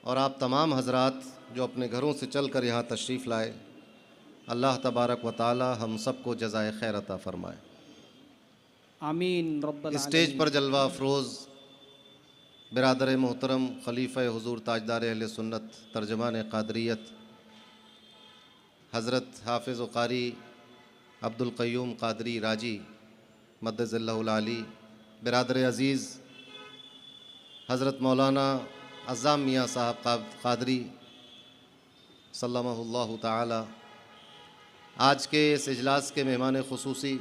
और आप तमाम हजरात जो अपने घरों से चल कर यहाँ तशरीफ़ लाए, अल्लाह तबारक व ताला हम सबको जज़ाए खैर अता फ़रमाए। आमीन रब्बल स्टेज पर आलमीन। जलवा अफरोज़ बिरादर मोहतरम खलीफ़ा हुज़ूर ताजदार अहले सुन्नत तर्जमान क़ादरियत हज़रत हाफ़िज़ व क़ारी अब्दुल क़य्यूम क़ादरी राजी मद्दज़िल्लहुल आली, बिरादर अज़ीज़ हज़रत मौलाना अज़्ज़ाम मियाँ साहब क़ादरी सल्लल्लाहु ताला, आज के इस इजलास के मेहमान ख़ुसूसी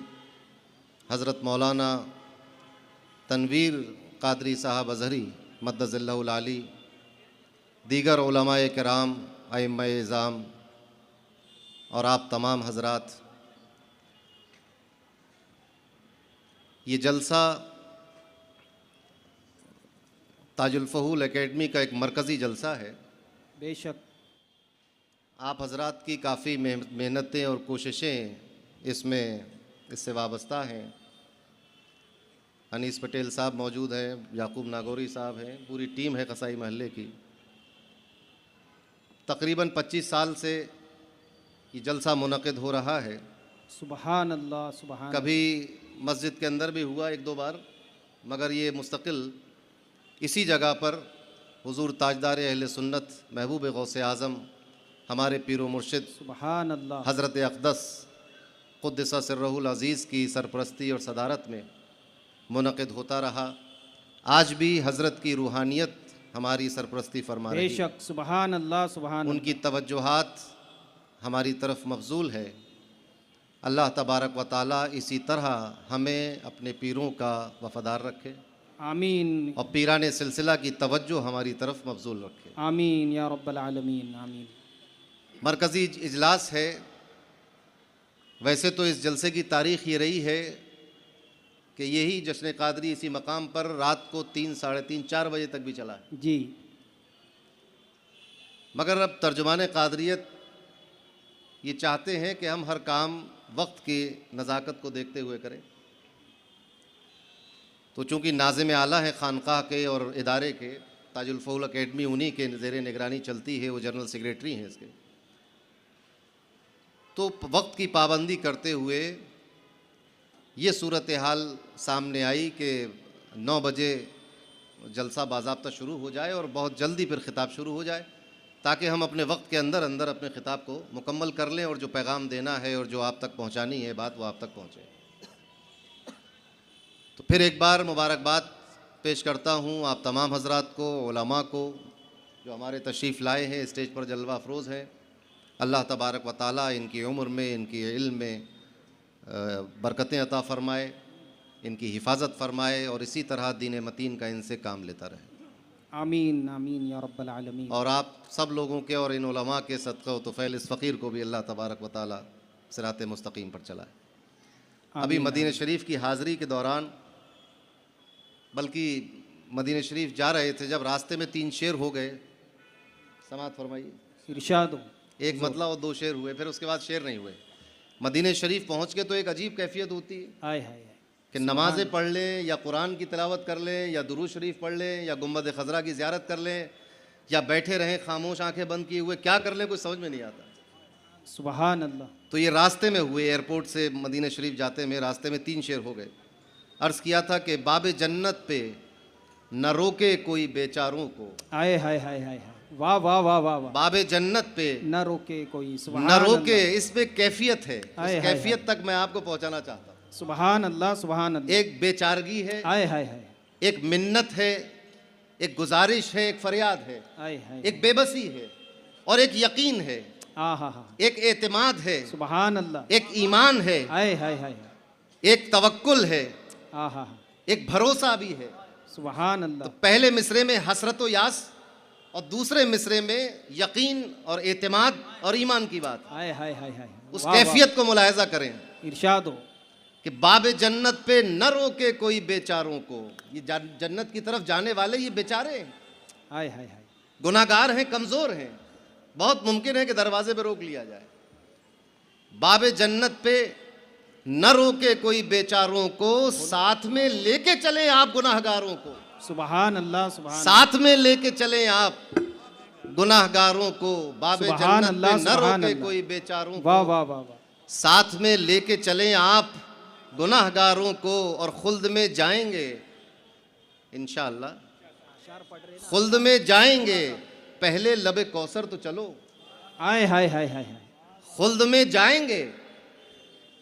हज़रत मौलाना तनवीर क़ादरी साहब अज़हरी मद्दज़िल्लहुल आली, दीगर उलमाए किराम अइम्माए इज़ाम और आप तमाम हज़रात, ये जलसा ताजुल फ़हूल एकेडमी का एक मरकज़ी जलसा है। बेशक आप हज़रात की काफ़ी मेहनतें और कोशिशें इससे वाबस्ता हैं। अनीस पटेल साहब मौजूद हैं, याकूब नागौरी साहब हैं, पूरी टीम है कसाई महल्ले की। तकरीबन 25 साल से ये जलसा मुनक़िद हो रहा है। सुबहान अल्लाह सुबहान। कभी मस्जिद के अंदर भी हुआ एक दो बार, मगर ये मुस्तकिल इसी जगह पर हुज़ूर ताजदार अहले सुन्नत महबूब गौसे आज़म हमारे पीर व मुर्शिद सुबहान अल्लाह हज़रत अक़दस क़ुद्दस सिर्रुल अज़ीज़ की सरपरस्ती और सदारत में मुनक़िद होता रहा। आज भी हज़रत की रूहानियत हमारी सरपरस्ती फरमा रही है। बेशक सुबहान अल्लाह सुबहान। उनकी तवज्जुहात हमारी तरफ मबज़ूल है। अल्लाह तबारक व ताला इसी तरह हमें अपने पीरों का वफ़ादार रखे। आमीन और पीराने सिलसिला की तवज्जो हमारी तरफ मबज़ूल रखे। आमीन या रब्बल आलमीन आमीन। मरकज़ी इजलास है। वैसे तो इस जलसे की तारीख़ ये रही है कि यही जश्न क़ादरी इसी मकाम पर रात को 3, साढ़े 3, 4 बजे तक भी चला है। जी मगर अब तर्जुमान क़ादरियत ये चाहते हैं कि हम हर काम वक्त की नज़ाकत को देखते हुए करें। तो चूँकि नाज़िम आला है ख़ानक़ाह के और इदारे के, ताजुल फ़हूल एकेडमी उन्हीं के ज़ेरे निगरानी चलती है, वो जनरल सेक्रेटरी हैं इसके, तो वक्त की पाबंदी करते हुए ये सूरत हाल सामने आई कि 9 बजे जलसा बाज़ाब्ता शुरू हो जाए और बहुत जल्दी फिर ख़िताब शुरू हो जाए, ताकि हम अपने वक्त के अंदर अंदर अपने ख़िताब को मुकम्मल कर लें और जो पैगाम देना है और जो आप तक पहुंचानी है बात, वो आप तक पहुंचे। तो फिर एक बार मुबारकबाद पेश करता हूं आप तमाम हज़रात को, उलमा को, जो हमारे तशरीफ़ लाए हैं, स्टेज पर जलवा अफरोज़ हैं। अल्लाह तबारक व ताला इनकी उम्र में, इनकी इल्म में बरकतें अता फ़रमाए, इनकी हिफाजत फ़रमाए और इसी तरह दीन मतीन का इनसे काम लेता रहे। आमीन आमीन या रब्बल आलमीन। और आप सब लोगों के और इन उलमा के सदक़े व तुफ़ैल इस फ़कीर को भी अल्लाह तबारक व ताला सिराते मुस्तकीम पर चलाए। अभी मदीने शरीफ की हाज़िरी के दौरान, बल्कि मदीने शरीफ जा रहे थे, जब रास्ते में 3 शेर हो गए, समात फरमाइए, इरशाद हो। एक मतला और 2 शेर हुए, फिर उसके बाद शेर नहीं हुए। मदीने शरीफ पहुँच के तो एक अजीब कैफियत होती है हाय हाय कि नमाज़ें पढ़ लें या कुरान की तिलावत कर लें या दुरूद शरीफ पढ़ लें या गुंबद खज़रा की ज़ियारत कर लें या बैठे रहें खामोश आंखें बंद किए हुए, क्या कर लें कुछ समझ में नहीं आता। सुबहान अल्लाह। तो ये रास्ते में हुए, एयरपोर्ट से मदीने शरीफ जाते में रास्ते में 3 शेर हो गए। अर्ज़ किया था कि बाबे जन्नत पे न रोके कोई बेचारों को, आए हाय हाय हाय वाह वाह वाह वाह वाह। बाबे जन्नत पे न रोके कोई, न रोके, इसमें कैफियत है, हाय उस हाय कैफियत तक मैं आपको पहुंचाना चाहता हूँ। सुबहान अल्लाह सुबहान अल्लाह। एक बेचारगी है, आए हाय हाय, एक मिन्नत है, एक गुजारिश है, एक फरियाद है, आए हाय, एक बेबसी है और एक यकीन है, आ हा हा, एक एतमाद है, सुबहान अल्लाह, एक ईमान है, आए हाय हाय, एक तवक्कुल है, आ हा हा, एक भरोसा भी है। सुबहान तो अल्लाह। पहले मिसरे में हसरत व यास और दूसरे मिसरे में यकीन और एतमाद और ईमान की बात। आए हाय हाय हाय, उस वाह, वाह। कैफियत को मुलाहिजा करें इरशाद हो कि बाबे जन्नत पे न रोके कोई बेचारों को। ये जन्नत की तरफ जाने वाले ये बेचारे हैं, आए हाय हाय, गुनाहगार हैं, कमज़ोर हैं, बहुत मुमकिन है कि दरवाजे पे रोक लिया जाए। बाबे जन्नत पे न रोके कोई बेचारों को, साथ में लेके चले आप गुनाहगारों को, सुबहान अल्लाह, सुबहान साथ में लेके चले आप गुनाहगारों को, बाबे सुभान जन्नत अल्लाह, पे न सुभान रोके अल्लाह। कोई बेचारों वाह को, वाह वाह वाह। साथ में लेके चलें आप गुनाहगारों को और खुल्द में जाएंगे इंशाअल्लाह, खुल्द में जाएंगे। पहले लबे कौसर तो चलो, आय हाय हाय हाय हाय। खुल्द में जाएंगे,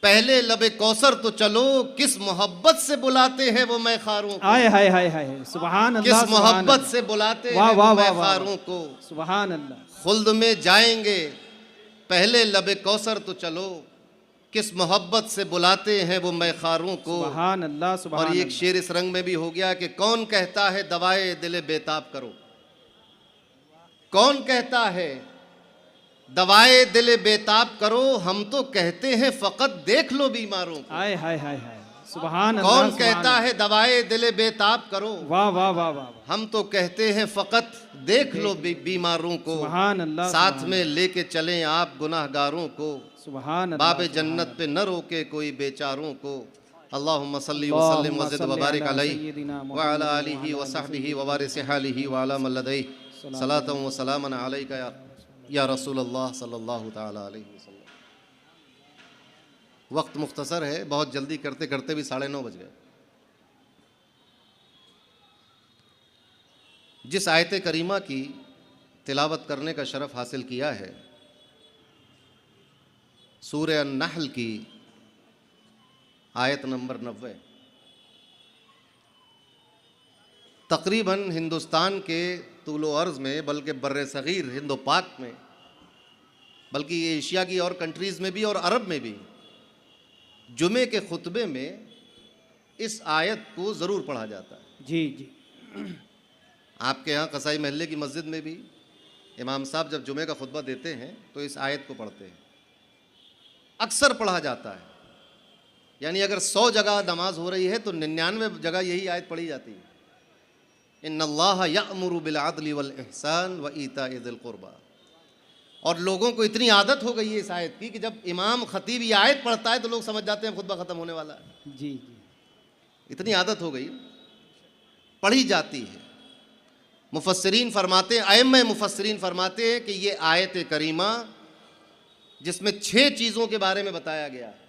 पहले लबे कौसर तो चलो, किस मोहब्बत से बुलाते हैं वो मैखारों को, आय हाय हाय हाय। सुभान किस अल्लाह, सुभान मोहब्बत अल्लाह। से बुलाते वाह हैं वाह वो वाह वाह मैखारों वाह। को। सुभान अल्लाह। खुल्द में जाएंगे, पहले लबे कौसर तो चलो, किस मोहब्बत से बुलाते हैं वो मैखारों को। सुभान अल्लाह, सुभान और ये एक अल्लाह। शेर इस रंग में भी हो गया कि कौन कहता है दवाए दिले बेताब करो, कौन कहता है दवाए दिले बेताब करो, हम तो कहते हैं फकत देख लो बीमारों को। आय हाय हाय हाय। सुभान अल्लाह, कौन सुभान कहता अल्लाह। है दवाए दिले बेताब करो, वाह वाह वाह वाह वाह। हम तो कहते हैं फकत देख लो बीमारों को। सुभान अल्लाह, साथ सुभान में लेके चलें आप गुनाहगारों को, सुभान अल्लाह, बाबे सुभान जन्नत अल्लाह। पे न रोके कोई बेचारों को। अल्लाहुम्मा सल्ली व अल्लाहुम्मा सल्लिम व ज़िद व सल्ली बारिक अला अलैहि सय्यिदिना व अला मुहम्मद आलिहि व व अला सहबिहि व वारिस हालिहि व अला मन लदैहि सलातन व सलामन अलैका या रसूल अल्लाह सल्लल्लाहु तआला अलैहि वसल्लम। वक्त मुख्तसर है, बहुत जल्दी करते करते भी 9:30 बज गए। जिस आयत करीमा की तिलावत करने का शरफ हासिल किया है, सूरह अन-नहल की आयत नंबर 90, तकरीबन हिंदुस्तान के तूलो अर्ज़ में, बल्कि बर्रे सग़ीर हिंदो पाक में, बल्कि एशिया की और कंट्रीज़ में भी और अरब में भी जुमे के खुतबे में इस आयत को ज़रूर पढ़ा जाता है। जी जी। आपके यहाँ कसाई महल्ले की मस्जिद में भी इमाम साहब जब जुमे का खुतबा देते हैं तो इस आयत को पढ़ते हैं, अक्सर पढ़ा जाता है। यानी अगर 100 जगह नमाज हो रही है तो 99 जगह यही आयत पढ़ी जाती है, इन्नल्लाह यअमुरु बिल अदलि वल इहसान व ईताइ ज़िल क़ुरबा। और लोगों को इतनी आदत हो गई है इस आयत की कि जब इमाम खतीब ये आयत पढ़ता है तो लोग समझ जाते हैं खुतबा ख़त्म होने वाला है। जी जी। इतनी आदत हो गई, पढ़ी जाती है। मुफस्सिरीन फरमाते हैं, अइम्मा मुफस्सिरीन फरमाते हैं कि ये आयत करीमा जिसमें 6 चीज़ों के बारे में बताया गया है,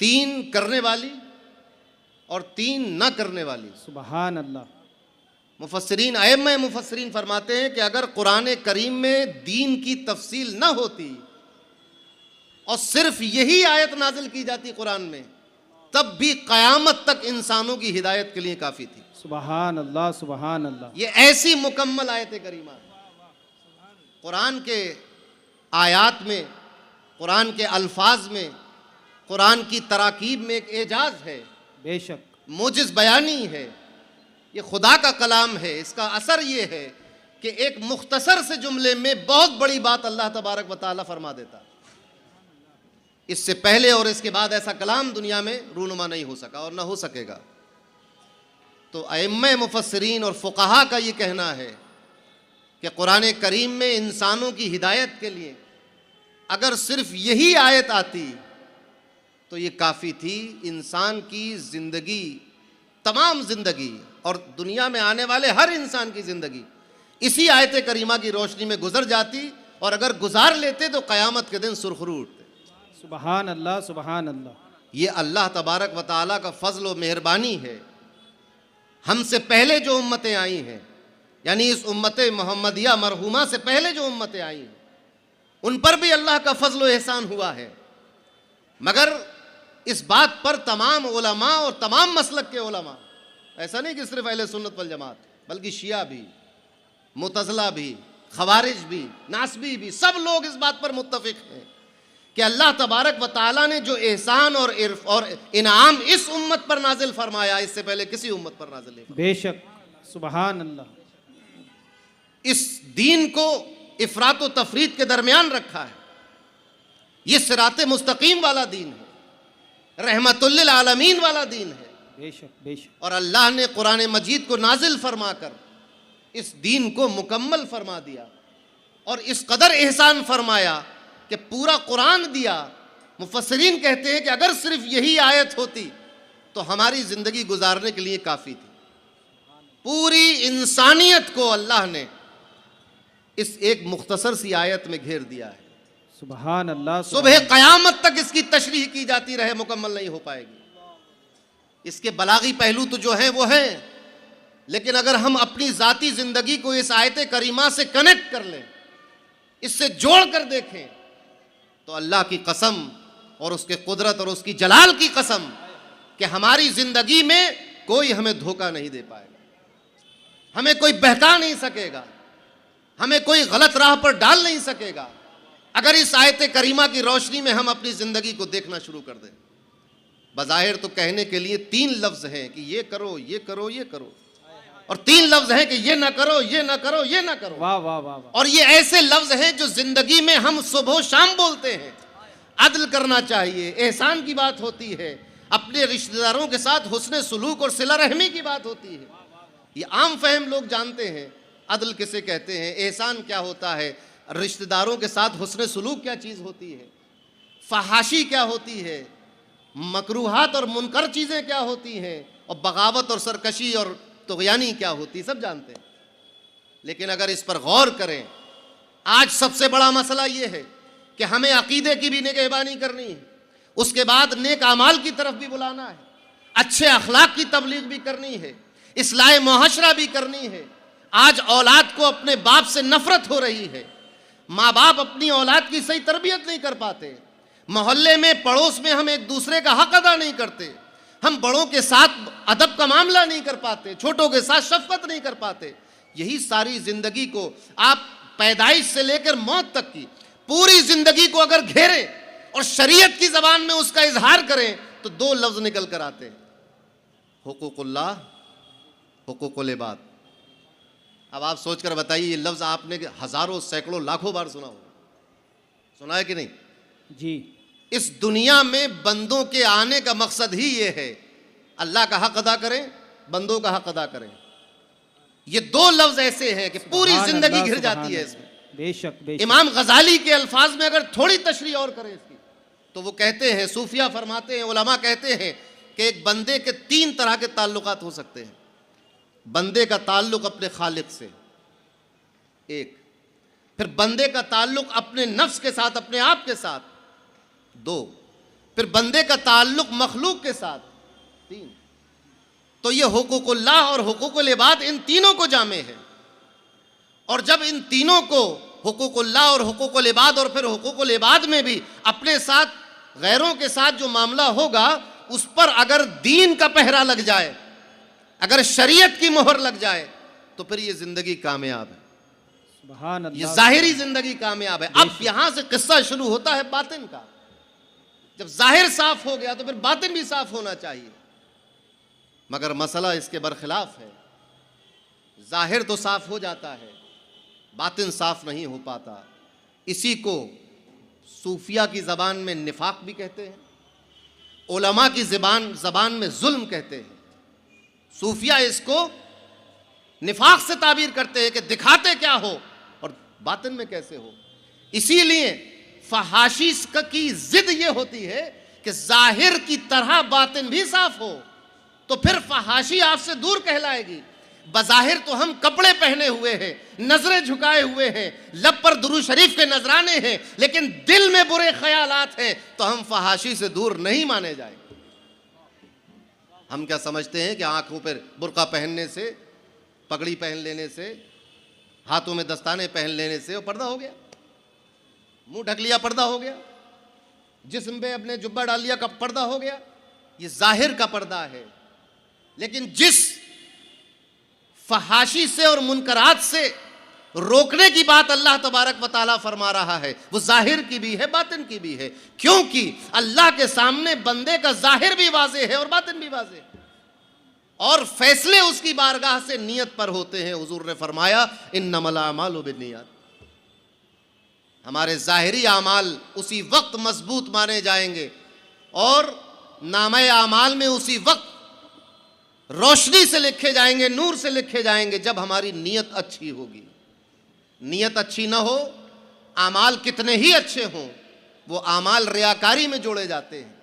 3 करने वाली और 3 न करने वाली। सुभान अल्लाह। मुफस्सिरीन, अइम्मा मुफस्सिरीन फरमाते हैं कि अगर कुरान करीम में दीन की तफसील न होती और सिर्फ यही आयत नाजिल की जाती कुरान में, तब भी क़यामत तक इंसानों की हिदायत के लिए काफ़ी थी। सुभान अल्लाह, सुभान अल्लाह। ये ऐसी मुकम्मल आयत करीमा है। कुरान के आयात में, कुरान के अल्फाज में, कुरान की तराकीब में एक एजाज है, बेशक मोजिज़ बयानी है। ये खुदा का कलाम है। इसका असर ये है कि एक मुख्तसर से जुमले में बहुत बड़ी बात अल्लाह तबारक व तआला फरमा देता। इससे पहले और इसके बाद ऐसा कलाम दुनिया में रूनुमा नहीं हो सका और ना हो सकेगा। तो अइम्मा मुफस्सिरीन और फ़ुक़हा का ये कहना है कि कुरान करीम में इंसानों की हिदायत के लिए अगर सिर्फ यही आयत आती तो ये काफ़ी थी। इंसान की ज़िंदगी, तमाम ज़िंदगी और दुनिया में आने वाले हर इंसान की ज़िंदगी इसी आयत करीमा की रोशनी में गुजर जाती, और अगर गुजार लेते तो क़यामत के दिन सुरखरू उठते। सुभान अल्लाह, सुभान अल्लाह। ये अल्लाह तबारक व तआला का फ़ज़ल व मेहरबानी है। हमसे पहले जो उम्मतें आई हैं, यानी इस उम्मत मोहम्मदिया मरहूमा से पहले जो उम्मतें आई हैं, उन पर भी अल्लाह का फ़ज़ल व एहसान हुआ है। मगर इस बात पर तमाम उलमा और तमाम मसलक के उलमा, ऐसा नहीं कि सिर्फ अहले सुन्नत वल जमात, बल्कि शिया भी, मुतज़िला भी, खवारिज भी, नासबी भी, सब लोग इस बात पर मुत्तफ़िक़ हैं कि अल्लाह तबारक व तआला ने जो एहसान और इनाम इस उम्मत पर नाजिल फरमाया, इससे पहले किसी उम्मत पर नाजिल नहीं फरमाया। बेशक। सुभान अल्लाह। इस दीन को इफ़रात व तफरीद के दरमियान रखा है। ये सिराते मुस्तकीम वाला दीन है, रहमतुल लिल आलमीन वाला दीन है। बेशक बेशक। और अल्लाह ने कुरान मजीद को नाजिल फरमाकर इस दीन को मुकम्मल फरमा दिया और इस कदर एहसान फरमाया कि पूरा कुरान दिया। मुफस्सिरीन कहते हैं कि अगर सिर्फ यही आयत होती तो हमारी ज़िंदगी गुजारने के लिए काफ़ी थी। पूरी इंसानियत को अल्लाह ने इस एक मुख्तसर सी आयत में घेर दिया है। सुबहान अल्लाह। सुबह क़यामत तक इसकी तशरीह की जाती रहे, मुकम्मल नहीं हो पाएगी। इसके बलागी पहलू तो जो हैं वो हैं, लेकिन अगर हम अपनी ज़ाती ज़िंदगी को इस आयत करीमा से कनेक्ट कर लें, इससे जोड़ कर देखें, तो अल्लाह की कसम और उसके कुदरत और उसकी जलाल की कसम कि हमारी ज़िंदगी में कोई हमें धोखा नहीं दे पाएगा, हमें कोई बहका नहीं सकेगा, हमें कोई गलत राह पर डाल नहीं सकेगा, अगर इस आयत करीमा की रोशनी में हम अपनी ज़िंदगी को देखना शुरू कर दें। बज़ाहिर तो कहने के लिए 3 लफ्ज़ हैं कि ये करो, ये करो, ये करो, और 3 लफ्ज़ हैं कि ये ना करो, ये ना करो, ये ना करो। वाह वाह वाह वाह। और ये ऐसे लफ्ज़ हैं जो ज़िंदगी में हम सुबह शाम बोलते हैं। अदल करना चाहिए, एहसान की बात होती है, अपने रिश्तेदारों के साथ हुस्न सुलूक और सिला रहमी की बात होती है। ये आम फहम लोग जानते हैं अदल किसे कहते हैं, एहसान क्या होता है, रिश्तेदारों के साथ हुस्न सुलूक क्या चीज़ होती है, फहाशी क्या होती है, मकरूहात और मुनकर चीज़ें क्या होती हैं, और बगावत और सरकशी और तुग़यानी क्या होती है, सब जानते हैं। लेकिन अगर इस पर गौर करें, आज सबसे बड़ा मसला ये है कि हमें अकीदे की भी निगहबानी करनी है, उसके बाद नेक आमाल की तरफ भी बुलाना है, अच्छे अखलाक की तबलीग भी करनी है, इस्लाह मुआशरा भी करनी है। आज औलाद को अपने बाप से नफरत हो रही है, माँ बाप अपनी औलाद की सही तरबियत नहीं कर पाते, मोहल्ले में पड़ोस में हम एक दूसरे का हक अदा नहीं करते, हम बड़ों के साथ अदब का मामला नहीं कर पाते, छोटों के साथ शफकत नहीं कर पाते। यही सारी ज़िंदगी को आप पैदाइश से लेकर मौत तक की पूरी ज़िंदगी को अगर घेरें और शरीयत की ज़बान में उसका इजहार करें तो 2 लफ्ज़ निकल कर आते हैं, हुकूकुल्लाह, हुकूकुल इबाद। अब आप सोच कर बताइए, ये लफ्ज़ आपने हज़ारों सैकड़ों लाखों बार सुना होगा, सुना है कि नहीं जी। इस दुनिया में बंदों के आने का मकसद ही ये है, अल्लाह का हक अदा करें, बंदों का हक अदा करें। ये 2 लफ्ज़ ऐसे हैं कि पूरी ज़िंदगी घिर जाती है इसमें। बेशक बेशक। इमाम गजाली के अल्फाज में अगर थोड़ी तशरीह और करें इसकी, तो वो कहते हैं, सूफिया फरमाते हैं, उलमा कहते हैं कि एक बंदे के 3 तरह के ताल्लुकात हो सकते हैं। बंदे का ताल्लुक अपने खालिक से एक, फिर बंदे का ताल्लुक अपने नफ्स के साथ, अपने आप के साथ 2, फिर बंदे का ताल्लुक मखलूक के साथ 3। तो ये हुकूकुल्लाह और हुकूकुल इबाद इन तीनों को जामे है। और जब इन तीनों को, हुकूकुल्लाह और हुकूकुल इबाद और फिर हुकूकुल इबाद में भी अपने साथ गैरों के साथ जो मामला होगा, उस पर अगर दीन का पहरा लग जाए, अगर शरीयत की मोहर लग जाए, तो फिर ये जिंदगी कामयाब है, सुभान अल्लाह। ये जाहिरी जिंदगी कामयाब है। अब यहां से किस्सा शुरू होता है बातिन का। जब जाहिर साफ हो गया तो फिर बातिन भी साफ होना चाहिए, मगर मसला इसके बरखिलाफ है। जाहिर तो साफ हो जाता है, बातिन साफ नहीं हो पाता। इसी को सूफिया की ज़बान में निफाक भी कहते हैं, उलमा की ज़बान में जुल्म कहते हैं। सूफिया इसको निफाक से ताबीर करते हैं कि दिखाते क्या हो और बातिन में कैसे हो। इसीलिए फहाशी की जिद ये होती है कि जाहिर की तरह बातिन भी साफ हो, तो फिर फहाशी आपसे दूर कहलाएगी। बज़ाहिर तो हम कपड़े पहने हुए हैं, नजरें झुकाए हुए हैं, लब पर दुरूद शरीफ के नजराने हैं, लेकिन दिल में बुरे ख्यालात हैं, तो हम फहाशी से दूर नहीं माने जाएंगे। हम क्या समझते हैं कि आंखों पर बुर्का पहनने से, पगड़ी पहन लेने से, हाथों में दस्ताने पहन लेने से वो पर्दा हो गया, मुंह ढक लिया पर्दा हो गया, जिस्म पे अपने जुब्बा डाल लिया का पर्दा हो गया। ये जाहिर का पर्दा है। लेकिन जिस फहाशी से और मुनकरात से रोकने की बात अल्लाह तबारक व तआला फरमा रहा है, वो जाहिर की भी है, बातिन की भी है। क्योंकि अल्लाह के सामने बंदे का जाहिर भी वाज़ेह है और बातिन भी वाज़ेह है, और फैसले उसकी बारगाह से नियत पर होते हैं। हुजूर ने फरमाया, इन्नमल अमालु बिन्नियात। हमारे ज़ाहिरी आमाल उसी वक्त मजबूत माने जाएंगे और नामे आमाल में उसी वक्त रोशनी से लिखे जाएंगे, नूर से लिखे जाएंगे, जब हमारी नीयत अच्छी होगी। नीयत अच्छी ना हो, आमाल कितने ही अच्छे हों, वो आमाल रियाकारी में जोड़े जाते हैं,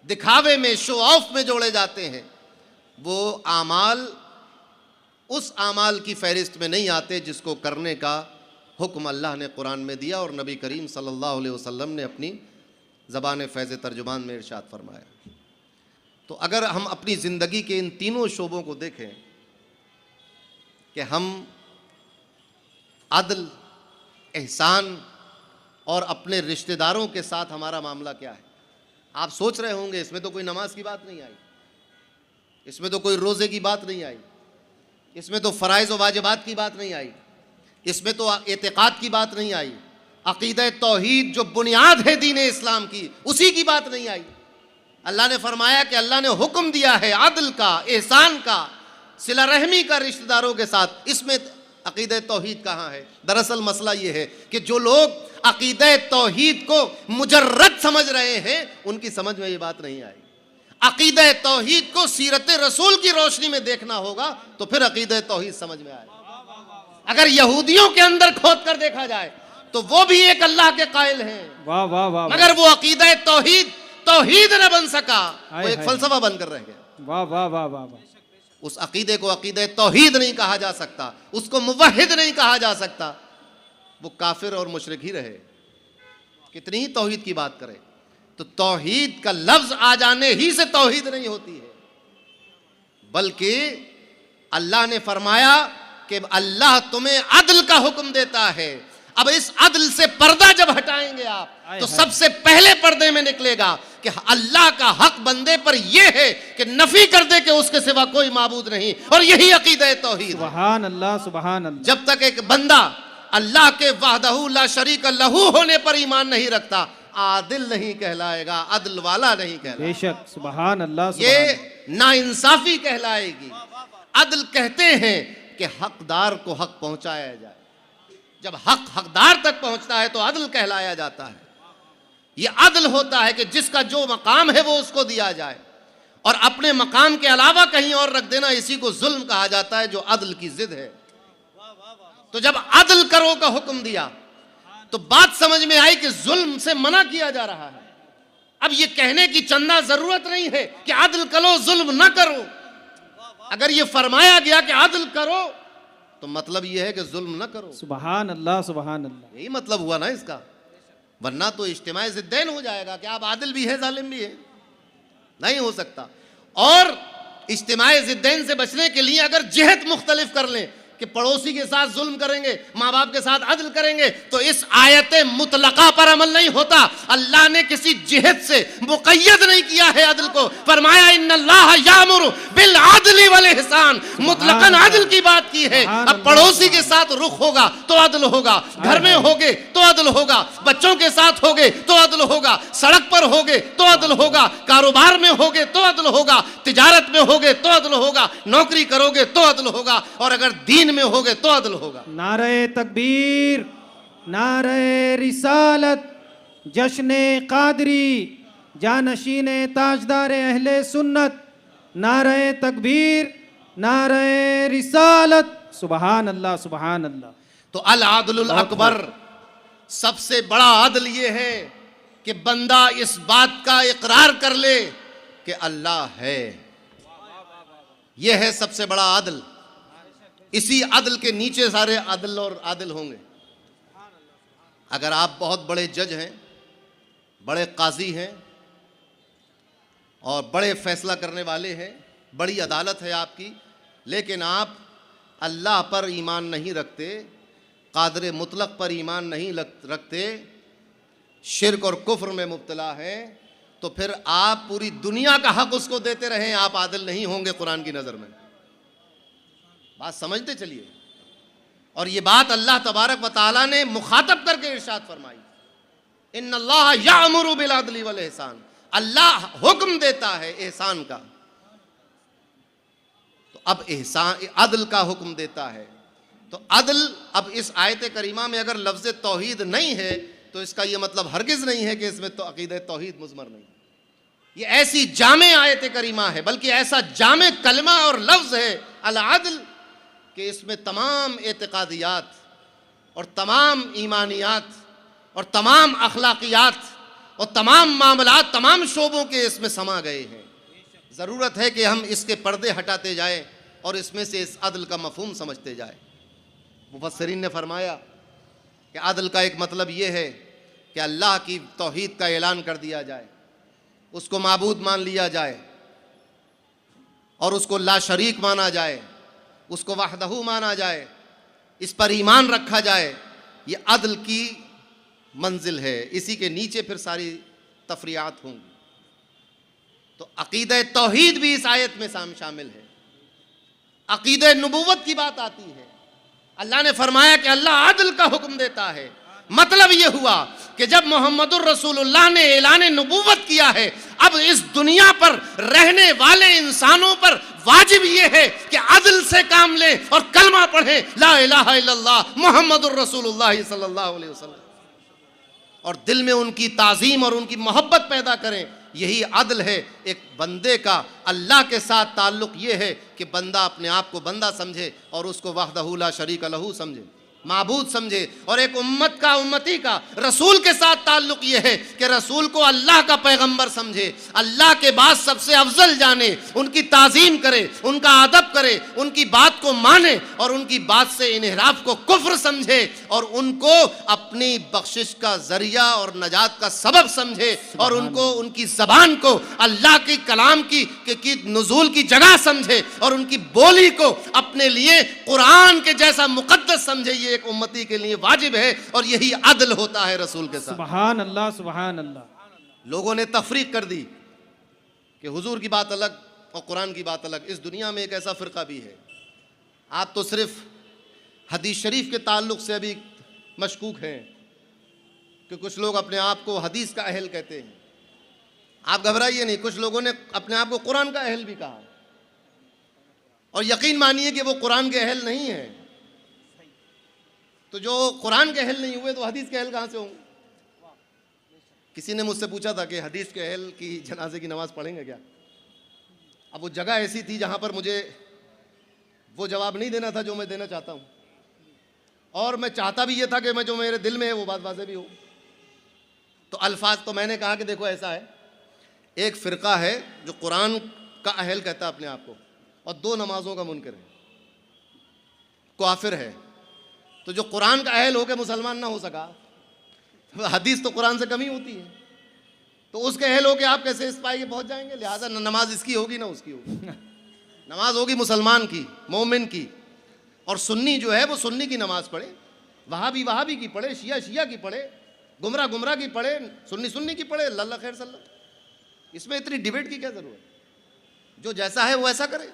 दिखावे में, शो ऑफ में जोड़े जाते हैं। वो आमाल उस आमाल की फहरिस्त में नहीं आते जिसको करने का हुक्म अल्लाह ने कुरान में दिया और नबी करीम सल्लल्लाहु अलैहि वसल्लम ने अपनी ज़बान फ़ैज़ तर्जुमान में इरशाद फरमाया। तो अगर हम अपनी ज़िंदगी के इन तीनों शोबों को देखें कि हम अदल, एहसान और अपने रिश्तेदारों के साथ हमारा मामला क्या है। आप सोच रहे होंगे इसमें तो कोई नमाज की बात नहीं आई, इसमें तो कोई रोज़े की बात नहीं आई, इसमें तो फ़राइज़ व वाजिबात की बात नहीं आई, इसमें तो एतिक़ाद की बात नहीं आई, अक़ीदा तौहीद जो बुनियाद है दीन इस्लाम की उसी की बात नहीं आई। अल्लाह ने फरमाया कि अल्लाह ने हुक्म दिया है अदल का, एहसान का, सिला रहमी का रिश्तेदारों के साथ। इसमें अक़ीदा तौहीद कहाँ है? दरअसल मसला ये है कि जो लोग अक़ीदा तौहीद को मुजर्रद समझ रहे हैं उनकी समझ में ये बात नहीं आई। अक़ीदा तौहीद को सीरत रसूल की रोशनी में देखना होगा तो फिर अक़ीदा तौहीद समझ में आएगा। अगर यहूदियों के अंदर खोद कर देखा जाए तो वो भी एक अल्लाह के कायल हैं, वाह वाह वाह, मगर वो अक़ीदा तौहीद न बन सका, वो एक फलसफा बनकर रह गया। वाह वाह वाह वाह वाह। उस अक़ीदे को अक़ीदा तौहीद नहीं कहा जा सकता, उसको मुवहिद नहीं कहा जा सकता, वो काफिर और मुशरिक ही रहे, कितनी ही तौहीद की बात करे। तो तौहीद का लफ्ज आ जाने ही से तौहीद नहीं होती है, बल्कि अल्लाह ने फरमाया कि अल्लाह तुम्हें अदल का हुक्म देता है। अब इस अदल से पर्दा जब हटाएंगे आप तो सबसे पहले पर्दे में निकलेगा कि अल्लाह का हक बंदे पर यह है कि नफी कर दे कि उसके सिवा कोई माबूद नहीं, और यही अक़ीदा तौहीद। सुभान अल्लाह, सुभान अल्लाह। जब तक एक बंदा अल्लाह के वहदहू ला शरीक लहू होने पर ईमान नहीं रखता, आदिल नहीं कहलाएगा, अदल वाला नहीं कहलाएगा। बेशक, सुभान अल्लाह। ये नाइंसाफी कहलाएगी। अदल कहते हैं कि हकदार को हक पहुंचाया जाए। जब हक हकदार तक पहुंचता है तो अदल कहलाया जाता है। ये अदल होता है कि जिसका जो मकाम है वो उसको दिया जाए, और अपने मकाम के अलावा कहीं और रख देना, इसी को जुल्म कहा जाता है, जो अदल की जिद है। तो जब अदल करो का हुक्म दिया तो बात समझ में आई कि जुल्म से मना किया जा रहा है। अब ये कहने की चंदा जरूरत नहीं है कि अदल करो, जुल्म न करो। अगर ये फरमाया गया कि अदल करो तो मतलब ये है कि जुल्म न करो। सुभान अल्लाह, सुभान अल्लाह। यही मतलब हुआ ना इसका, वरना तो इज्तिमाई ज़िद्दैन हो जाएगा कि आप आदिल भी है जालिम भी है, नहीं हो सकता। और इज्तिमाई ज़िद्दैन से बचने के लिए अगर जिहत मुख्तलिफ कर लें कि पड़ोसी के साथ जुल्म करेंगे, माँ बाप के साथ अदल करेंगे, तो इस आयत मुतलका पर अमल नहीं होता। अल्लाह ने किसी जिहत से मुक़य्यद नहीं किया है अदल को। फरमाया इन्नल्लाह यामुरु बिल अदली वल इहसान, मुतलकन अदल की बात की है। अब पड़ोसी के साथ रुख होगा तो अदल होगा, घर में होगे तो अदल होगा, बच्चों के साथ होगे तो अदल होगा, सड़क पर होगे तो अदल होगा, कारोबार में होगे तो अदल होगा, तिजारत में होगे तो अदल होगा, नौकरी करोगे तो अदल होगा, और अगर दीन में होगे तो अदल होगा। नारे तकबीर, नारे रिसालत, जश्ने कादरी, जानशीने ताजदार अहले सुन्नत, नारे तकबीर, नारे रिसालत। सुभान अल्लाह, सुभान अल्लाह। तो अल आदलुल अकबर, सबसे बड़ा अदल ये है कि बंदा इस बात का इकरार कर ले कि अल्लाह है। यह है सबसे बड़ा अदल। इसी अदल के नीचे सारे अदल और आदिल होंगे। अगर आप बहुत बड़े जज हैं, बड़े काजी हैं और बड़े फैसला करने वाले हैं, बड़ी अदालत है आपकी, लेकिन आप अल्लाह पर ईमान नहीं रखते, कादर मुतलक पर ईमान नहीं रखते, शिर्क और कुफ्र में मुब्तला हैं, तो फिर आप पूरी दुनिया का हक उसको देते रहें, आप आदिल नहीं होंगे कुरान की नज़र में। बात समझते चलिए। और ये बात अल्लाह तबारक व तआला ने मुखातब करके इरशाद फरमाई, इन्नल्लाह यामुरु बिल अदली वल इहसान। अल्लाह हुक्म देता है एहसान का, तो अब एहसान अदल का हुक्म देता है। तो अदल, अब इस आयत करीमा में अगर लफ्ज़ तौहीद नहीं है तो इसका यह मतलब हरगिज़ नहीं है कि इसमें तो अक़ीदा तौहीद मुज़मर नहीं। ये ऐसी जामे आयत करीमा है, बल्कि ऐसा जामे कलमा और लफ्ज़ है अल अदल कि इसमें तमाम एतिक़ादियात और तमाम ईमानियात और तमाम अखलाकियात और तमाम मामलात, तमाम शोबों के इसमें समा गए हैं। ज़रूरत है कि हम इसके पर्दे हटाते जाएं और इसमें से इस अदल का मफ़हूम समझते जाएं। मुफस्सिरीन ने फरमाया कि अदल का एक मतलब ये है कि अल्लाह की तौहीद का ऐलान कर दिया जाए, उसको माबूद मान लिया जाए और उसको ला शरीक माना जाए, उसको वहदहू माना जाए, इस पर ईमान रखा जाए। ये अदल की मंजिल है, इसी के नीचे फिर सारी तफरियात होंगी। तो अकीदे तौहीद भी इस आयत में शामिल है। अकीदे नबूवत की बात आती है। अल्लाह ने फरमाया कि अल्लाह अदल का हुक्म देता है। मतलब यह हुआ कि जब मोहम्मदुर रसूलुल्लाह ने ऐलान नबूवत किया है, अब इस दुनिया पर रहने वाले इंसानों पर वाजिब यह है कि अदल से काम लें और कलमा पढ़ें, ला इलाहा इल्लल्लाह मुहम्मदुर रसूलुल्लाह सल्लल्लाहु अलैहि वसल्लम, और दिल में उनकी ताज़ीम और उनकी मोहब्बत पैदा करें। यही अदल है। एक बंदे का अल्लाह के साथ ताल्लुक़ ये है कि बंदा अपने आप को बंदा समझे और उसको वहदहू ला शरीक लहू समझे, माबूद समझे। और एक उम्मत का, उम्मती का रसूल के साथ ताल्लुक़ ये है कि रसूल को अल्लाह का पैगंबर समझे, अल्लाह के बाद सबसे अफजल जाने, उनकी ताज़ीम करे, उनका अदब करे, उनकी बात को माने और उनकी बात से इन्हिराफ को कुफ्र समझे और उनको अपनी बख्शिश का जरिया और नजात का सबब समझे और उनको, उनकी ज़बान को अल्लाह की कलाम की नुज़ूल की जगह समझे और उनकी बोली को अपने लिए कुरान के जैसा मुक़द्दस समझे। ये एक उम्मती के लिए वाजिब है और यही अदल होता है रसूल के साथ। सुभान अल्लाह, सुभान अल्लाह। लोगों ने तफरीक कर दी कि हुजूर की बात अलग और कुरान की बात अलग। इस दुनिया में एक ऐसा फ़िरका भी है। आप तो सिर्फ हदीस शरीफ के ताल्लुक़ से अभी मशकूक हैं कि कुछ लोग अपने आप को हदीस का अहल कहते हैं। आप घबराइए नहीं, कुछ लोगों ने अपने आप को कुरान का अहल भी कहा और यकीन मानिए कि वो कुरान के अहल नहीं है। तो जो कुरान के अहल नहीं हुए तो हदीस के अहल कहाँ से होंगे? किसी ने मुझसे पूछा था कि हदीस के अहल की जनाजे की नमाज़ पढ़ेंगे क्या? अब वो जगह ऐसी थी जहाँ पर मुझे वो जवाब नहीं देना था जो मैं देना चाहता हूँ, और मैं चाहता भी ये था कि मैं जो मेरे दिल में है वो बात वाज़ेह भी हो। तो अल्फाज तो मैंने कहा कि देखो ऐसा है, एक फ़िरका है जो कुरान का अहल कहता है अपने आप को और दो नमाज़ों का मुनकर है, काफिर है। तो जो कुरान का अहल होकर मुसलमान ना हो सका, हदीस तो कुरान से कम ही होती है, तो उसके अहल होकर आप कैसे इस पाए पहुंच जाएंगे? लिहाजा नमाज इसकी होगी ना उसकी होगी। नमाज होगी मुसलमान की, मोमिन की। और सुन्नी जो है वो सुन्नी की नमाज पढ़े, वहाबी वहाबी की पढ़े, शिया शिया की पढ़े, गुमराह गुमराह की पढ़े, सुन्नी सुन्नी की पढ़े, अल्लाह खैर सल्लल्लाहु। इसमें इतनी डिबेट की क्या जरूरत? जो जैसा है वो ऐसा करे।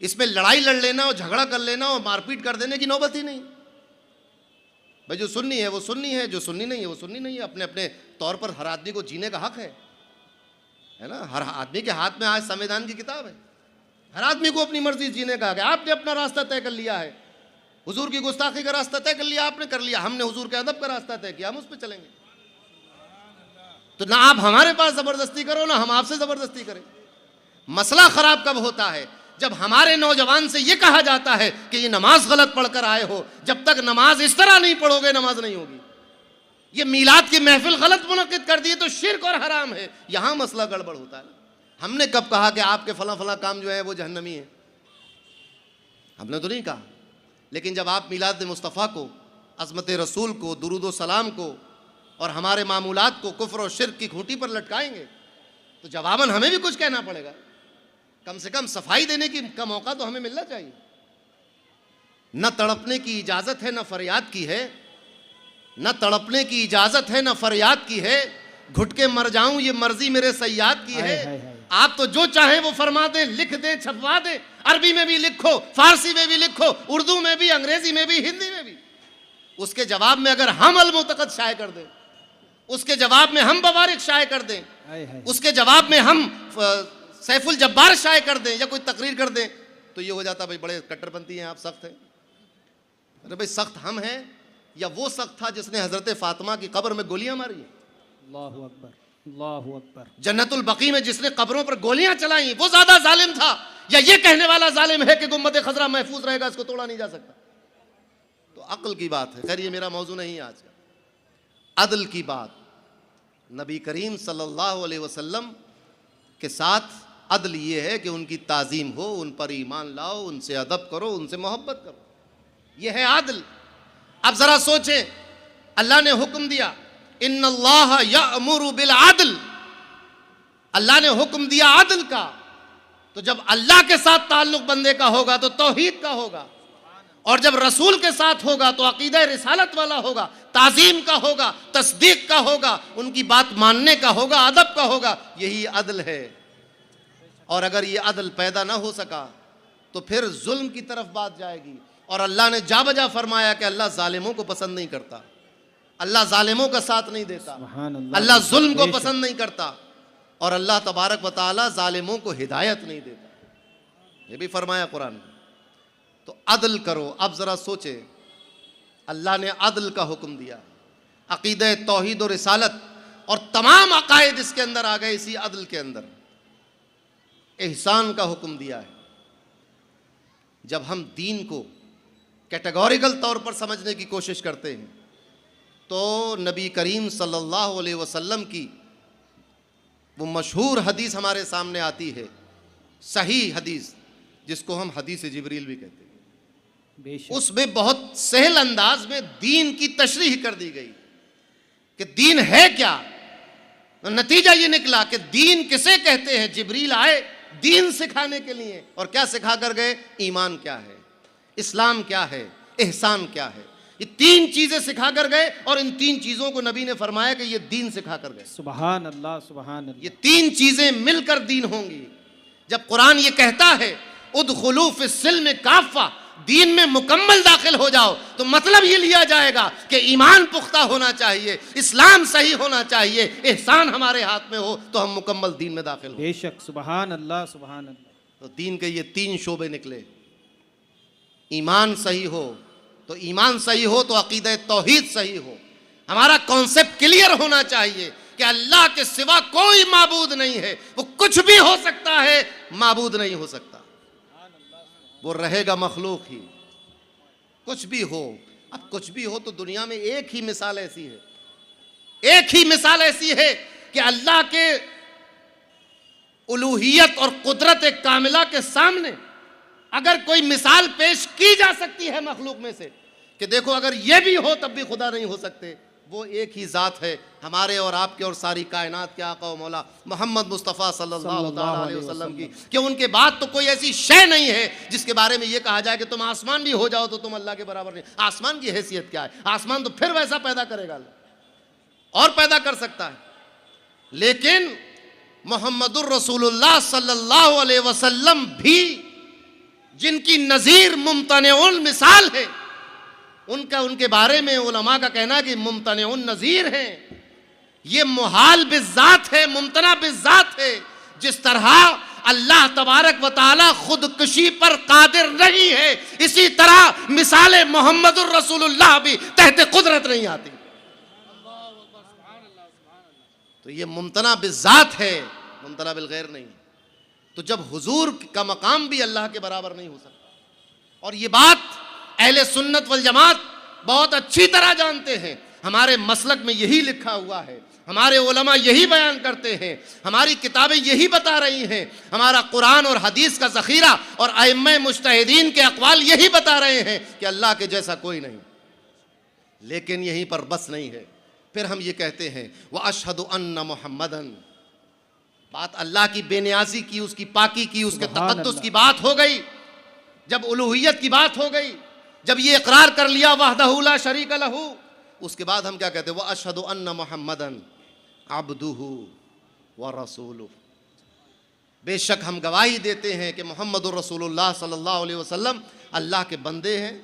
इसमें लड़ाई लड़ लेना और झगड़ा कर लेना और मारपीट कर देने की नौबत ही नहीं। भाई जो सुन्नी है वो सुन्नी है, जो सुन्नी नहीं है वो सुन्नी नहीं है। अपने अपने तौर पर हर आदमी को जीने का हक है ना। हर आदमी के हाथ में आज संविधान की किताब है, हर आदमी को अपनी मर्जी जीने का हक है। आपने अपना रास्ता तय कर लिया है, हुजूर की गुस्ताखी का रास्ता तय कर लिया, आपने कर लिया। हमने हुजूर के अदब का रास्ता तय किया, हम उस पर चलेंगे। तो ना आप हमारे पास जबरदस्ती करो ना हम आपसे जबरदस्ती करें। मसला खराब कब होता है? जब हमारे नौजवान से ये कहा जाता है कि ये नमाज गलत पढ़कर आए हो, जब तक नमाज इस तरह नहीं पढ़ोगे नमाज नहीं होगी। ये मीलाद की महफिल गलत मुनक्किद कर दी तो शिर्क और हराम है, यहां मसला गड़बड़ होता है। हमने कब कहा कि आपके फला फला काम जो है वो जहन्नमी है? हमने तो नहीं कहा। लेकिन जब आप मीलाद मुस्तफ़ा को, अज़मत रसूल को, दुरूद व सलाम को और हमारे मामूलात को कुफ्र और शिर्क की खूंटी पर लटकाएंगे तो जवाबन हमें भी कुछ कहना पड़ेगा। कम से कम सफाई देने का मौका तो हमें मिलना चाहिए। न तड़पने की इजाज़त है न फरियाद की है, न तड़पने की इजाज़त है न फरियाद की है। घुट के मर जाऊं ये मर्जी मेरे सय्याद की है। आप तो जो चाहे वो फरमा दें, लिख दें, छपवा दें। अरबी में भी लिखो, फारसी में भी लिखो, उर्दू में भी, अंग्रेजी में भी, हिंदी में भी। उसके जवाब में अगर हम अल-मुतक़द शाये कर दें, उसके जवाब में हम बवारिक शाये कर दें, उसके जवाब में हम सैफुल जब्बार शाये कर दें या कोई तकरीर कर दें, तो ये हो जाता भाई बड़े कट्टरपंथी हैं आप, सख्त हैं। अरे भाई सख्त हम हैं या वो सख्त था जिसने हजरत फातिमा की कब्र में गोलियां मारी हैं? अल्लाहु अकबर, अल्लाहु अकबर। जन्नतुल बकी में जिसने कब्रों पर गोलियां चलाई वो ज्यादा जालिम था या ये कहने वाला जालिम है कि गुम्बद खजरा महफूज रहेगा, इसको तोड़ा नहीं जा सकता? तो अक्ल की बात है। खैर ये मेरा मौजू नहीं है आज का। अदल की बात, नबी करीम सल्लल्लाहु अलैहि वसल्लम के साथ अदल ये है कि उनकी ताज़ीम हो, उन पर ईमान लाओ, उनसे अदब करो, उनसे मोहब्बत करो। यह है अदल। अब जरा सोचें, अल्लाह ने हुक्म दिया इन्नल्लाह यअमुरु बिल अदल, अल्लाह ने हुक्म दिया अदल का। तो जब अल्लाह के साथ ताल्लुक बंदे का होगा तो तौहीद का होगा, और जब रसूल के साथ होगा तो अकीदा रिसालत वाला होगा, ताजीम का होगा, तस्दीक का होगा, उनकी बात मानने का होगा, अदब का होगा। यही अदल है। और अगर ये अदल पैदा ना हो सका तो फिर जुल्म की तरफ बात जाएगी। और अल्लाह ने जा बजा फरमाया कि अल्लाह जालिमों को पसंद नहीं करता, अल्लाह जालिमों का साथ नहीं देता, अल्लाह जुल्म को पसंद नहीं करता, और अल्लाह तबारक व तआला जालिमों को हिदायत नहीं देता। ये भी फरमाया कुरान में। तो अदल करो। अब ज़रा सोचे, अल्लाह ने अदल का हुक्म दिया, अक़ीदा तौहीद और रिसालत और तमाम अक़ायद इसके अंदर आ गए। इसी अदल के अंदर एहसान का हुक्म दिया है। जब हम दीन को कैटेगोरिकल तौर पर समझने की कोशिश करते हैं तो नबी करीम सल्लल्लाहु अलैहि वसल्लम की वो मशहूर हदीस हमारे सामने आती है, सही हदीस, जिसको हम हदीस जिब्रील भी कहते हैं। उसमें बहुत सहल अंदाज में दीन की तशरीह कर दी गई कि दीन है क्या। नतीजा ये निकला कि दीन किसे कहते हैं। जिब्रील आए दीन सिखाने के लिए, और क्या सिखा कर गए? ईमान क्या है, इस्लाम क्या है, एहसान क्या है। ये तीन चीजें सिखा कर गए, और इन तीन चीजों को नबी ने फरमाया कि ये दीन सिखा कर गए। सुभान अल्लाह, सुभान अल्लाह। ये तीन चीजें मिलकर दीन होंगी। जब कुरान ये कहता है उदखुलू फिस्सिल्म काफ़ा, दीन में मुकम्मल दाखिल हो जाओ, तो मतलब ये लिया जाएगा कि ईमान पुख्ता होना चाहिए, इस्लाम सही होना चाहिए, एहसान हमारे हाथ में हो तो हम मुकम्मल दीन में दाखिल हो। बेशक, सुभान अल्लाह, सुभान अल्लाह। तो दीन के ये तीन शोबे निकले। ईमान सही हो तो ईमान सही हो तो अकीदा तौहीद सही हो, हमारा कॉन्सेप्ट क्लियर होना चाहिए कि अल्लाह के सिवा कोई माबूद नहीं है। वो कुछ भी हो सकता है, माबूद नहीं हो सकता। वो रहेगा मखलूक ही, कुछ भी हो। अब कुछ भी हो तो दुनिया में एक ही मिसाल ऐसी है, एक ही मिसाल ऐसी है कि अल्लाह के उलूहियत और कुदरत कामिला के सामने अगर कोई मिसाल पेश की जा सकती है मखलूक में से कि देखो अगर ये भी हो तब भी खुदा नहीं हो सकते, वो एक ही ज़ात है, हमारे और आपके और सारी कायनात के आका व मौला मोहम्मद मुस्तफ़ा सल्लल्लाहु अलैहि वसल्लम की। कि उनके बाद तो कोई ऐसी शय नहीं है जिसके बारे में ये कहा जाए कि तुम आसमान भी हो जाओ तो तुम अल्लाह के बराबर नहीं। आसमान की हैसियत क्या है? आसमान तो फिर वैसा पैदा करेगा और पैदा कर सकता है, लेकिन मोहम्मदुर रसूलुल्लाह सल्लल्लाहु अलैहि वसल्लम भी जिनकी नज़ीर मुमतनिउन मिसाल है, उनका उनके बारे में उलमा का कहना कि मुमतनिउन नज़ीर हैं। ये मुहाल बिज़ात है, मुमतना बिज़ात है। जिस तरह अल्लाह तबारक व तआला खुदकुशी पर कादिर नहीं है, इसी तरह मिसाल मोहम्मदुर रसूलुल्लाह भी तहत कुदरत नहीं आती। तो ये मुमतना बिज़ात है, मुमतना बिलगैर नहीं। तो जब हुजूर का मकाम भी अल्लाह के बराबर नहीं हो सकता, और ये बात अहले सुन्नत वल जमात बहुत अच्छी तरह जानते हैं। हमारे मसलक में यही लिखा हुआ है, हमारे उलमा यही बयान करते हैं, हमारी किताबें यही बता रही हैं, हमारा कुरान और हदीस का ज़ख़ीरा और अइम्मा मुज्तहिदीन के अक़वाल यही बता रहे हैं कि अल्लाह के जैसा कोई नहीं। लेकिन यहीं पर बस नहीं है, फिर हम ये कहते हैं व अशहदु अन्ना मुहम्मदन। बात अल्लाह की बेनियाजी की, उसकी पाकी की, उसके तक़द्दुस की बात हो गई, जब उलूहियत की बात हो गई, जब ये इकरार कर लिया वहदहू ला शरीक लहू, उसके बाद हम क्या कहते हैं? व अशहदु अन्ना मुहम्मदन अब्दुहु व रसूलुहु। बेशक हम गवाही देते हैं कि मोहम्मदुर रसूलुल्लाह सल्लल्लाहु अलैहि वसल्लम अल्लाह के बंदे हैं,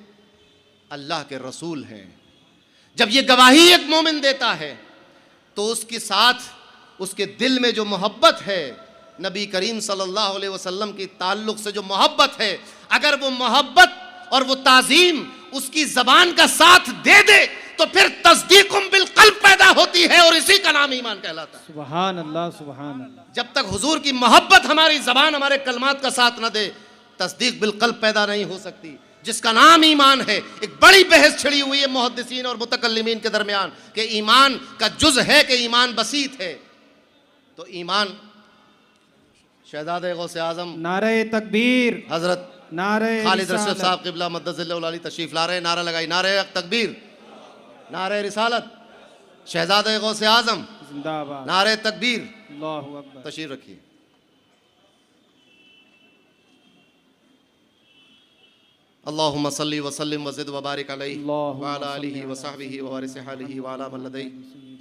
अल्लाह के रसूल हैं। जब ये गवाही एक मोमिन देता है तो उसके साथ उसके दिल में जो मोहब्बत है नबी करीम सल्लल्लाहु अलैहि वसल्लम की ताल्लुक़ से जो मोहब्बत है, अगर वो मोहब्बत और वो ताज़ीम उसकी ज़बान का साथ दे दे तो फिर तस्दीक़ुम बिल क़ल्ब पैदा होती है, और इसी का नाम ईमान कहलाता है। सुभान अल्लाह, सुभान अल्लाह। जब तक हुजूर की मोहब्बत हमारी ज़बान हमारे कलमात का साथ न दे, तस्दीक़ बिल क़ल्ब पैदा नहीं हो सकती, जिसका नाम ईमान है। एक बड़ी बहस छिड़ी हुई है मुहद्दिसीन और मुतकल्लिमीन के दरमियान कि ईमान का जुज़ है कि ईमान बसीत है। तो ईमान शहज़ादे गौसे आज़म नारे तकबीर, हज़रत नारे खालिद रशीद रिसालत। साहब क़िबला मद्दज़िल्लहुल आली तशरीफ़ ला रहे हैं। नारा लगाई, नारे तकबीर, नारे रिसालत, शहजादे गौसे आजम, जिंदाबाद। नारे तकबीर। अल्लाहु अकबर। तशरीफ रखिए। अल्लाहुम्मा सल्ली व सल्लिम व ज़िद व बारिक अलैहि व अला आलिहि व सहबिहि व वारिस हालिहि व अला मन लदैहि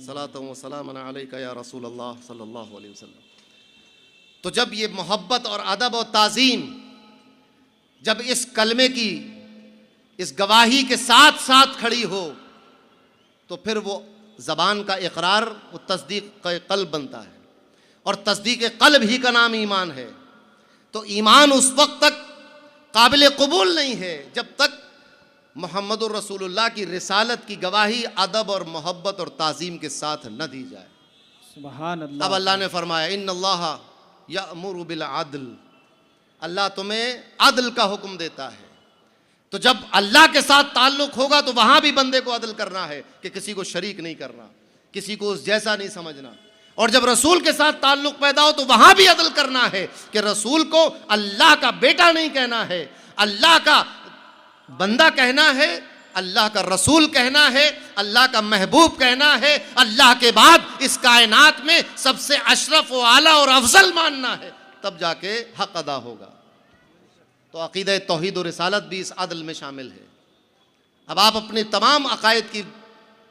सलातु व सलामुन अलैका या रसूल अल्लाह सल्लल्लाहु अलैहि वसल्लम। तो जब ये मोहब्बत और अदब और ताज़ीम जब इस कलमे की इस गवाही के साथ साथ खड़ी हो तो फिर वो ज़बान का इकरार, वो तस्दीक का क़ल्ब बनता है, और तस्दीक क़ल्ब ही का नाम ईमान है। तो ईमान उस वक्त तक काबिल कबूल नहीं है जब तक मुहम्मदुर रसूलुल्लाह की रिसालत की गवाही अदब और मोहब्बत और ताज़ीम के साथ न दी जाए। सुभान अल्लाह। अब अल्लाह ने फरमाया इन्नल्लाह यअमुरु बिल अदल, अल्लाह तुम्हें अदल का हुक्म देता है। तो जब अल्लाह के साथ ताल्लुक होगा तो वहां भी बंदे को अदल करना है कि किसी को शरीक नहीं करना, किसी को उस जैसा नहीं समझना। और जब रसूल के साथ ताल्लुक पैदा हो तो वहां भी अदल करना है कि रसूल को अल्लाह का बेटा नहीं कहना है, अल्लाह का बंदा कहना है, अल्लाह का रसूल कहना है, अल्लाह का महबूब कहना है, अल्लाह के बाद इस कायनात में सबसे अशरफ व आला और अफजल मानना है, तब जाके हक अदा होगा। तो अकीदा तौहीद और रिसालत भी इस अदल में शामिल है। अब आप अपनी तमाम अकायद की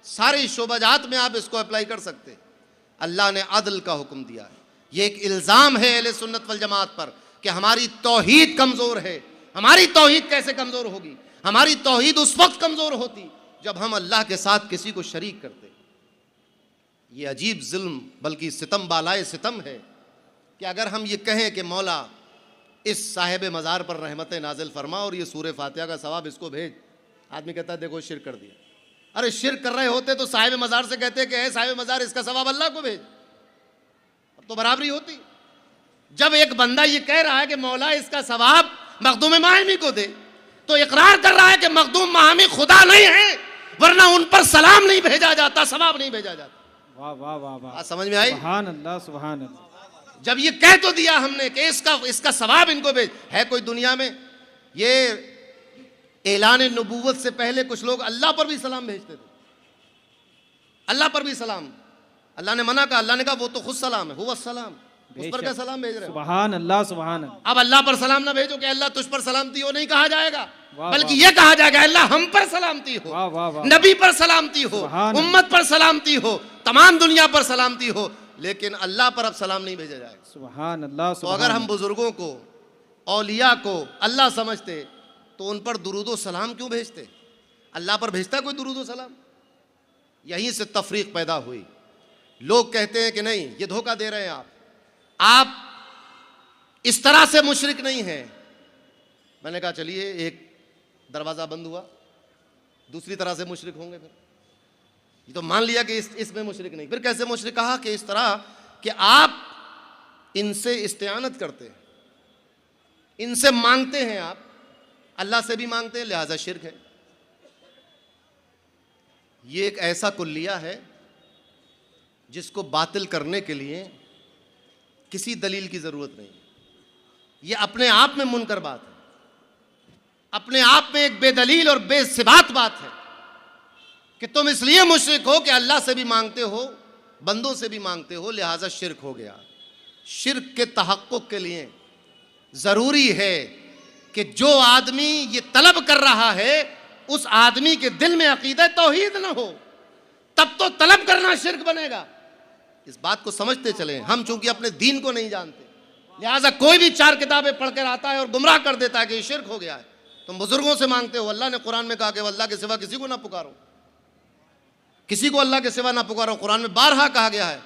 सारी शोबाजात में आप इसको अप्लाई कर सकते। अल्लाह ने अदल का हुक्म दिया है। ये एक इल्ज़ाम है अहले सुन्नत वल जमात पर कि हमारी तौहीद कमज़ोर है। हमारी तौहीद कैसे कमज़ोर होगी? हमारी तौहीद उस वक्त कमज़ोर होती जब हम अल्लाह के साथ किसी को शरीक करते। ये अजीब जुल्म बल्कि सितम बालाए सितम है कि अगर हम ये कहें कि मौला इस साहिब मज़ार पर रहमत नाजिल फरमा और ये सूरह फातिहा का सवाब इसको भेज। आदमी कहता है देखो शिर्क कर दिया। अरे शिर्क कर रहे होते तो साहिब मज़ार से कहते कि है साहिब मज़ार इसका सवाब अल्लाह को भेज, अब तो बराबरी होती। जब एक बंदा ये कह रहा है कि मौला इसका सवाब मखदूम माहमी को दे, तो इकरार कर रहा है कि मखदूम माहमी खुदा नहीं है, वरना उन पर सलाम नहीं भेजा जाता, सवाब नहीं भेजा जाता। वाह वाह वाह वाह। समझ में आई? सुभान अल्लाह सुभान अल्लाह। जब ये कह तो दिया हमने कि इसका सवाब इनको भेज। है कोई दुनिया में ये ऐलान नबूवत से पहले कुछ लोग अल्लाह पर भी सलाम भेजते थे, अल्लाह पर भी सलाम। अल्लाह ने मना कहा, अल्लाह ने कहा वो तो खुद सलाम है, हुवा सलाम, उस पर क्या सलाम भेज रहे हो? सुभान अल्लाह सुभान अल्लाह। अब अल्लाह पर सलाम ना भेजो कि अल्लाह तुझ पर सलामती हो, नहीं कहा जाएगा, वाह, बल्कि वाह। ये कहा जाएगा अल्लाह हम पर सलामती हो, वाह वाह वाह। नबी पर सलामती हो, सुभान उम्मत पर सलामती हो, तमाम दुनिया पर सलामती हो, लेकिन अल्लाह पर अब सलाम नहीं भेजा जाएगा। सुभान अल्लाह तो अगर हम बुजुर्गों को, औलिया को अल्लाह समझते तो उन पर दुरूदो सलाम क्यों भेजते? अल्लाह पर भेजता कोई दुरूदो सलाम? यहीं से तफरीक पैदा हुई। लोग कहते हैं कि नहीं ये धोखा दे रहे हैं आप इस तरह से मुशरिक नहीं हैं। मैंने कहा चलिए एक दरवाज़ा बंद हुआ, दूसरी तरह से मुशरिक होंगे। फिर ये तो मान लिया कि इसमें मुशरिक नहीं, फिर कैसे मुशरिक? कहा कि इस तरह कि आप इनसे इस्तिआनत करते हैं, इनसे मांगते हैं, आप अल्लाह से भी मांगते हैं, लिहाजा शिर्क है। ये एक ऐसा कुल्लिया है जिसको बातिल करने के लिए किसी दलील की ज़रूरत नहीं। ये अपने आप में मुनकर बात है, अपने आप में एक बेदलील और बेसिबात बात है कि तुम इसलिए मुशरिक हो कि अल्लाह से भी मांगते हो, बंदों से भी मांगते हो, लिहाजा शिर्क हो गया। शिर्क के तहक्कुक के लिए ज़रूरी है कि जो आदमी ये तलब कर रहा है उस आदमी के दिल में अकीदा तौहीद न हो, तब तो तलब करना शिर्क बनेगा। इस बात को समझते चले। हम चूंकि अपने दीन को नहीं जानते, लिहाजा कोई भी चार किताबें पढ़कर आता है और गुमराह कर देता है कि ये शिर्क हो गया है। तुम बुजुर्गों से मांगते हो, अल्लाह ने कुरान में कहा कि अल्लाह के सिवा किसी को ना पुकारो, किसी को अल्लाह के सिवा ना पुकारो। कुरान में बारहा कहा गया है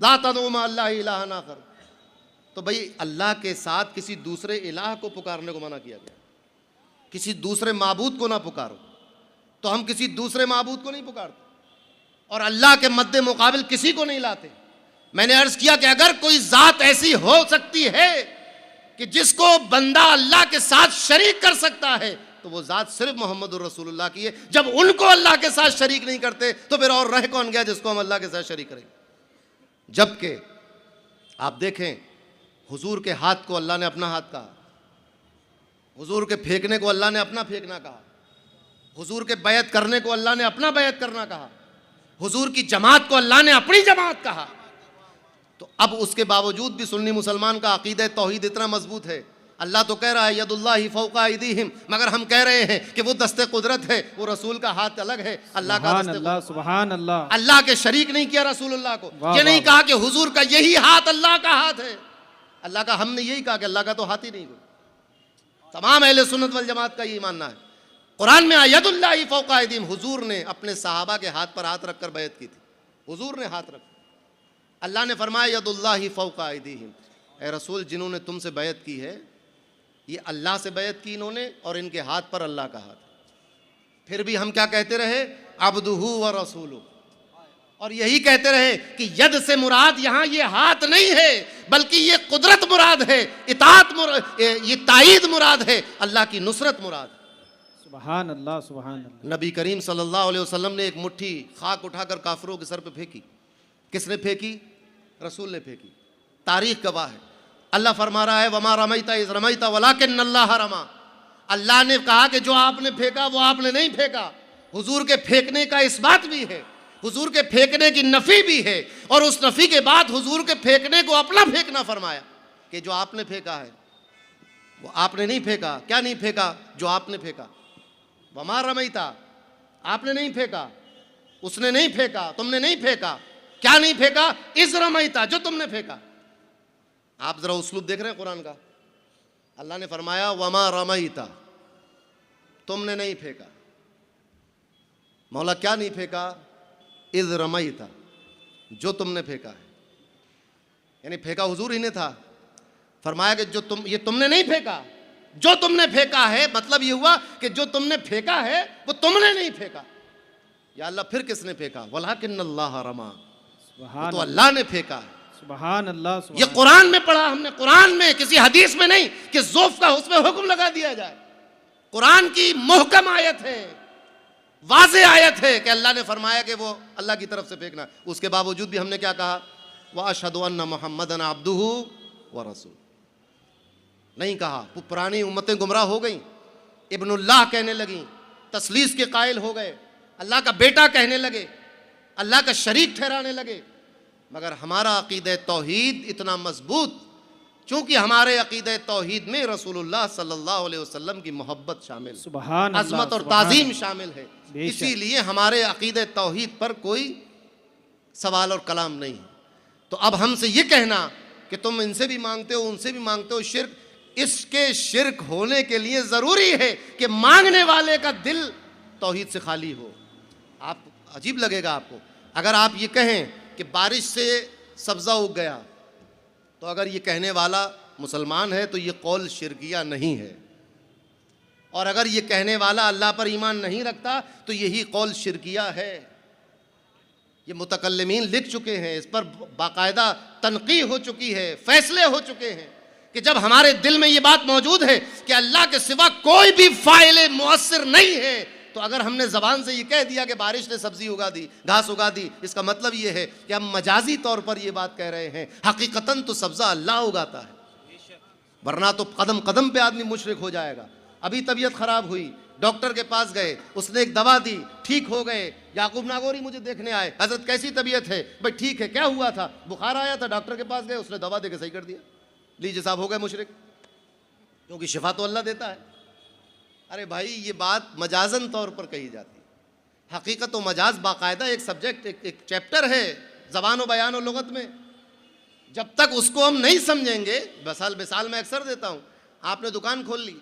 ला तदउ मा अल्लाह इलाहन आखर। तो भाई अल्लाह के साथ किसी दूसरे इलाह को पुकारने को मना किया गया, किसी दूसरे माबूद को ना पुकारो। तो हम किसी दूसरे माबूद को नहीं पुकारते और अल्लाह के मद्दे मुकाबिल किसी को नहीं लाते। मैंने अर्ज किया कि अगर कोई ज़ात ऐसी हो सकती है कि जिसको बंदा अल्लाह के साथ शरीक कर सकता है तो वो ज़ात सिर्फ मोहम्मद रसूलुल्लाह की है। जब उनको अल्लाह के साथ शरीक नहीं करते तो फिर और रह कौन गया जिसको हम अल्लाह के साथ शरीक करें? जबकि आप देखें हुजूर के हाथ को अल्लाह ने अपना हाथ कहा, हुजूर के फेंकने को अल्लाह ने अपना फेंकना कहा, हुजूर के बैत करने को अल्लाह ने अपना बैत करना कहा, हुजूर की जमात को अल्लाह ने अपनी जमात कहा। तो अब उसके बावजूद भी सुन्नी मुसलमान का अकीदा तौहीद इतना मजबूत है, अल्लाह तो कह रहा है यदुल्लाहि फौका अयदीहिम, मगर हम कह रहे हैं कि वो दस्ते कुदरत है, वो रसूल का हाथ अलग है, अल्लाह का दस्ते कुदरत। सुभान अल्लाह। अल्लाह के शरीक नहीं किया रसूलुल्लाह को, वाह, ये नहीं वाह। कहा कि हुजूर का यही हाथ अल्लाह का हाथ है, अल्लाह का हमने यही कहा कि अल्लाह का तो हाथ ही नहीं कोई। तमाम अहले सुन्नत वल जमात का यही मानना है। कुरान में यदुल्लाहि फौका अयदीहिम, हुजूर ने अपने सहाबा के हाथ पर हाथ रखकर बैत की थी, हुजूर ने हाथ रखा। अल्लाह ने फरमाया यदुल्लाहि फौका अयदीहिम, ए रसूल जिन्होंने तुमसे बैत की है ये अल्लाह से बैत की इन्होंने और इनके हाथ पर अल्लाह का हाथ। फिर भी हम क्या कहते रहे, अब्दुहु व रसूलु, और यही कहते रहे कि यद से मुराद यहां ये हाथ नहीं है बल्कि ये कुदरत मुराद है, इताअत मुराद, ये ताईद मुराद है, अल्लाह की नुसरत मुराद है। सुभान अल्लाह सुभान अल्लाह। नबी करीम सल्लल्लाहु अलैहि वसल्लम ने एक मुट्ठी खाक उठाकर काफिरों के सर पे फेंकी। किसने फेंकी? रसूल ने फेंकी। तारीख गवाह है। अल्लाह फरमा रहा है वमा रमैता इज़ रमैता वलाकिन्नल्लाह रमा, अल्लाह ने कहा कि जो आपने फेंका वो आपने नहीं फेंका। हुजूर के फेंकने का इस बात भी है, हुजूर के फेंकने की नफी भी है, और उस नफी के बाद हुजूर के फेंकने को अपना फेंकना फरमाया कि जो आपने फेंका है वो आपने नहीं फेंका। क्या नहीं फेंका? जो आपने फेंका। वमा रमैता, आपने नहीं फेंका, उसने नहीं फेंका, तुमने नहीं फेंका। क्या नहीं फेंका? इज़ रमैता, जो तुमने फेंका। आप जरा उसलूब देख रहे हैं कुरान का। अल्लाह ने फरमाया वमा रमैता, तुमने नहीं फेंका। मौला क्या नहीं फेंका? इज़ रमैता, जो तुमने फेंका है, यानी फेंका हुजूर ही ने था। फरमाया कि जो तुमने नहीं फेंका, जो तुमने फेंका है, मतलब ये हुआ कि जो तुमने फेंका है वो तुमने नहीं फेंका। या अल्लाह फिर किसने फेंका? वलाकिन्नल्लाह रमा, तो अल्लाह ने फेंका है। सुभान अल्लाह। ये कुरान में पढ़ा हमने, कुरान में, किसी हदीस में नहीं कि ज़ोफ का उसमें हुक्म लगा दिया जाए। कुरान की मुहकम आयत है, वाज़े आयत है कि अल्लाह ने फरमाया कि वो अल्लाह की तरफ से फेंकना। उसके बावजूद भी हमने क्या कहा? व अशहदु अन्ना मुहम्मदन अब्दुहु व रसूल, नहीं कहा। पुरानी उम्मतें गुमराह हो गई, इब्नुल्लाह कहने लगी, तस्लीस के कायल हो गए, अल्लाह का बेटा कहने लगे, अल्लाह का शरीक ठहराने लगे। मगर हमारा अकीदा तौहीद इतना मजबूत, चूंकि हमारे अकीदा तौहीद में रसूलुल्लाह सल्लल्लाहु अलैहि वसल्लम की मोहब्बत शामिल, सुभान अल्लाह, अज़मत और सुभान ताज़ीम शामिल है, बेशक। इसीलिए हमारे अकीदा तौहीद पर कोई सवाल और कलाम नहीं है। तो अब हमसे ये कहना कि तुम इनसे भी मांगते हो उनसे भी मांगते हो शिर्क, इसके शिर्क होने के लिए ज़रूरी है कि मांगने वाले का दिल तौहीद से खाली हो। आप अजीब लगेगा आपको अगर आप ये कहें कि बारिश से सब्ज़ा उग गया, तो अगर ये कहने वाला मुसलमान है तो ये कौल शिरकिया नहीं है, और अगर ये कहने वाला अल्लाह पर ईमान नहीं रखता तो यही कौल शिरकिया है। ये मुतकल्लिमीन लिख चुके हैं, इस पर बाकायदा तनक़ी हो चुकी है, फैसले हो चुके हैं कि जब हमारे दिल में ये बात मौजूद है कि अल्लाह के सिवा कोई भी फ़ाइल मुअस्सिर नहीं है, तो अगर हमने ज़बान से ये कह दिया कि बारिश ने सब्ज़ी उगा दी, घास उगा दी, इसका मतलब ये है कि हम मजाजी तौर पर ये बात कह रहे हैं। हकीकतन तो सब्ज़ा अल्लाह उगाता है, वरना तो कदम कदम पे आदमी मुशरिक हो जाएगा। अभी तबीयत ख़राब हुई, डॉक्टर के पास गए, उसने एक दवा दी, ठीक हो गए। याकूब नागौरी मुझे देखने आए, हज़रत कैसी तबीयत है? भाई ठीक है। क्या हुआ था? बुखार आया था, डॉक्टर के पास गए, उसने दवा दे के सही कर दिया। लीजिए साहब, हो गए मुशरिक, क्योंकि शिफा तो अल्लाह देता है। अरे भाई, ये बात मजाजन तौर पर कही जाती है, हकीकत व मजाज बाकायदा एक सब्जेक्ट, एक चैप्टर है ज़बान व बयान और लुगत में। जब तक उसको हम नहीं समझेंगे, मिसाल मैं अक्सर देता हूँ, आपने दुकान खोल ली,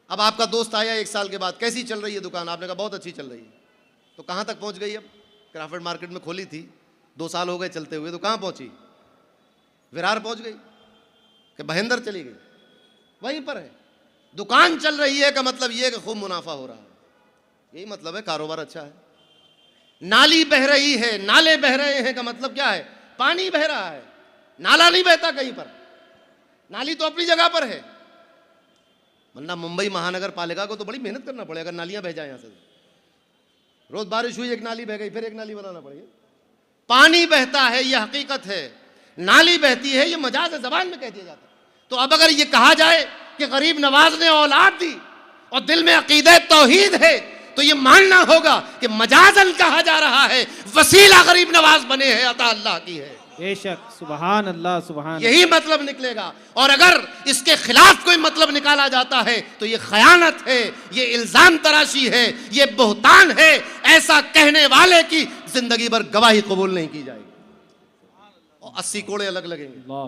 अब आपका दोस्त आया 1 साल के बाद, कैसी चल रही है दुकान? आपने कहा बहुत अच्छी चल रही है। तो कहाँ तक पहुँच गई? अब क्राफर्ड मार्केट में खोली थी, 2 साल हो गए चलते हुए, तो कहाँ पहुँची? विरार पहुँच गई कि बहेंदर चली गई? वहीं पर है। दुकान चल रही है का मतलब ये है कि खूब मुनाफा हो रहा है, यही मतलब है, कारोबार अच्छा है। नाली बह रही है, नाले बह रहे हैं का मतलब क्या है? पानी बह रहा है, नाला नहीं बहता कहीं पर, नाली तो अपनी जगह पर है। वरना मुंबई महानगर पालिका को तो बड़ी मेहनत करना पड़ेगा अगर नालियां बह जाए यहाँ से। रोज बारिश हुई, एक नाली बह गई, फिर एक नाली बनाना पड़ेगा। पानी बहता है, ये हकीकत है, नाली बहती है, ये मजाज है, जबान में कह दिया जाता है। तो अब अगर ये कहा जाए कि गरीब नवाज ने औलाद दी और दिल में अकीदा तौहीद है, तो ये मानना होगा कि मजाजन कहा जा रहा है, वसीला गरीब नवाज बने हैं, अता अल्लाह की है। बेशक सुभान अल्लाह सुभान यही मतलब निकलेगा। और अगर इसके खिलाफ कोई मतलब निकाला जाता है तो ये खयानत है, ये इल्जाम तराशी है, ये बोहतान है। ऐसा कहने वाले की जिंदगी भर गवाही कबूल नहीं की जाएगी और 80 कोड़े अलग लगेंगे। अल्लाह।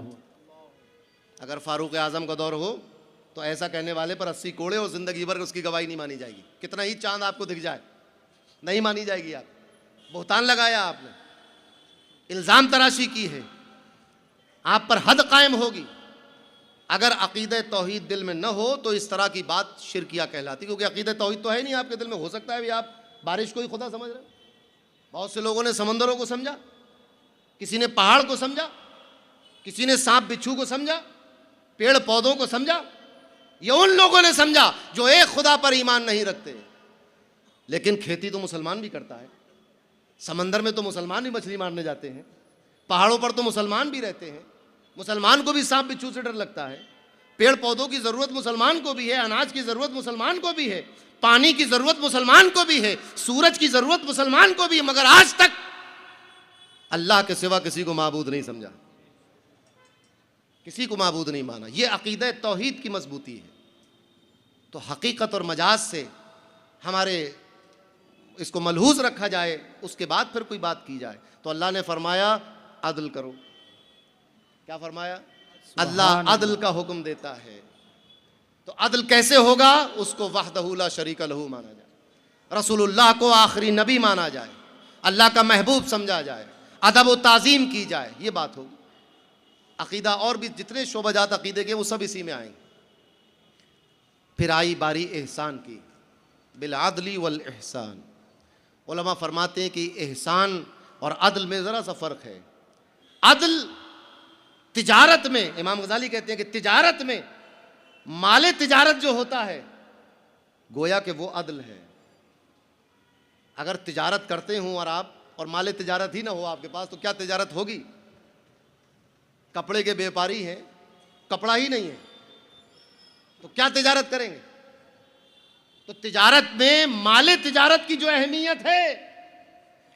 अगर फारूक आजम का दौर हो तो ऐसा कहने वाले पर 80 कोड़े और जिंदगी भर उसकी गवाही नहीं मानी जाएगी। कितना ही चांद आपको दिख जाए नहीं मानी जाएगी। आप बोहतान लगाया, आपने इल्जाम तराशी की है, आप पर हद कायम होगी। अगर अकीदे तौहीद दिल में न हो तो इस तरह की बात शिरकिया कहलाती, क्योंकि अकीदे तौहीद तो है नहीं आपके दिल में। हो सकता है भी आप बारिश को ही खुदा समझ रहे हो। बहुत से लोगों ने समंदरों को समझा, किसी ने पहाड़ को समझा, किसी ने सांप बिच्छू को समझा, पेड़ पौधों को समझा। ये उन लोगों ने समझा जो एक खुदा पर ईमान नहीं रखते। लेकिन खेती तो मुसलमान भी करता है, समंदर में तो मुसलमान भी मछली मारने जाते हैं, पहाड़ों पर तो मुसलमान भी रहते हैं। मुसलमान को भी सांप बिच्छू से डर लगता है। पेड़ पौधों की ज़रूरत मुसलमान को भी है, अनाज की ज़रूरत मुसलमान को भी है, पानी की ज़रूरत मुसलमान को भी है, सूरज की ज़रूरत मुसलमान को भी है। मगर आज तक अल्लाह के सिवा किसी को माबूद नहीं समझा, किसी को माबूद नहीं माना। यह अकीदा तौहीद की मजबूती है। तो हकीकत और मजाज से हमारे इसको मलहूज रखा जाए, उसके बाद फिर कोई बात की जाए। तो अल्लाह ने फरमाया अदल करो। क्या फरमाया? अल्लाह अदल का हुक्म देता है। तो अदल कैसे होगा? उसको वहदहू ला शरीका लहू माना जाए, रसूलुल्लाह को आखिरी नबी माना जाए, अल्लाह का महबूब समझा जाए, अदब व ताज़ीम की जाए। ये बात होगी। अकीदा और भी जितने शोबाजात अकीदे के वो सब इसी में आएंगे। फिर आई बारी एहसान की, बिल अदली वल एहसान। उलमा फरमाते हैं कि एहसान और अदल में ज़रा सा फ़र्क है। अदल तिजारत में, इमाम गज़ाली कहते हैं कि तिजारत में माले तिजारत जो होता है गोया कि वो अदल है। अगर तिजारत करते हों और आप और माले तिजारत ही ना हो आपके पास तो क्या तिजारत होगी? कपड़े के व्यापारी हैं, कपड़ा ही नहीं है तो क्या तिजारत करेंगे? तो तिजारत में माले तिजारत की जो अहमियत है,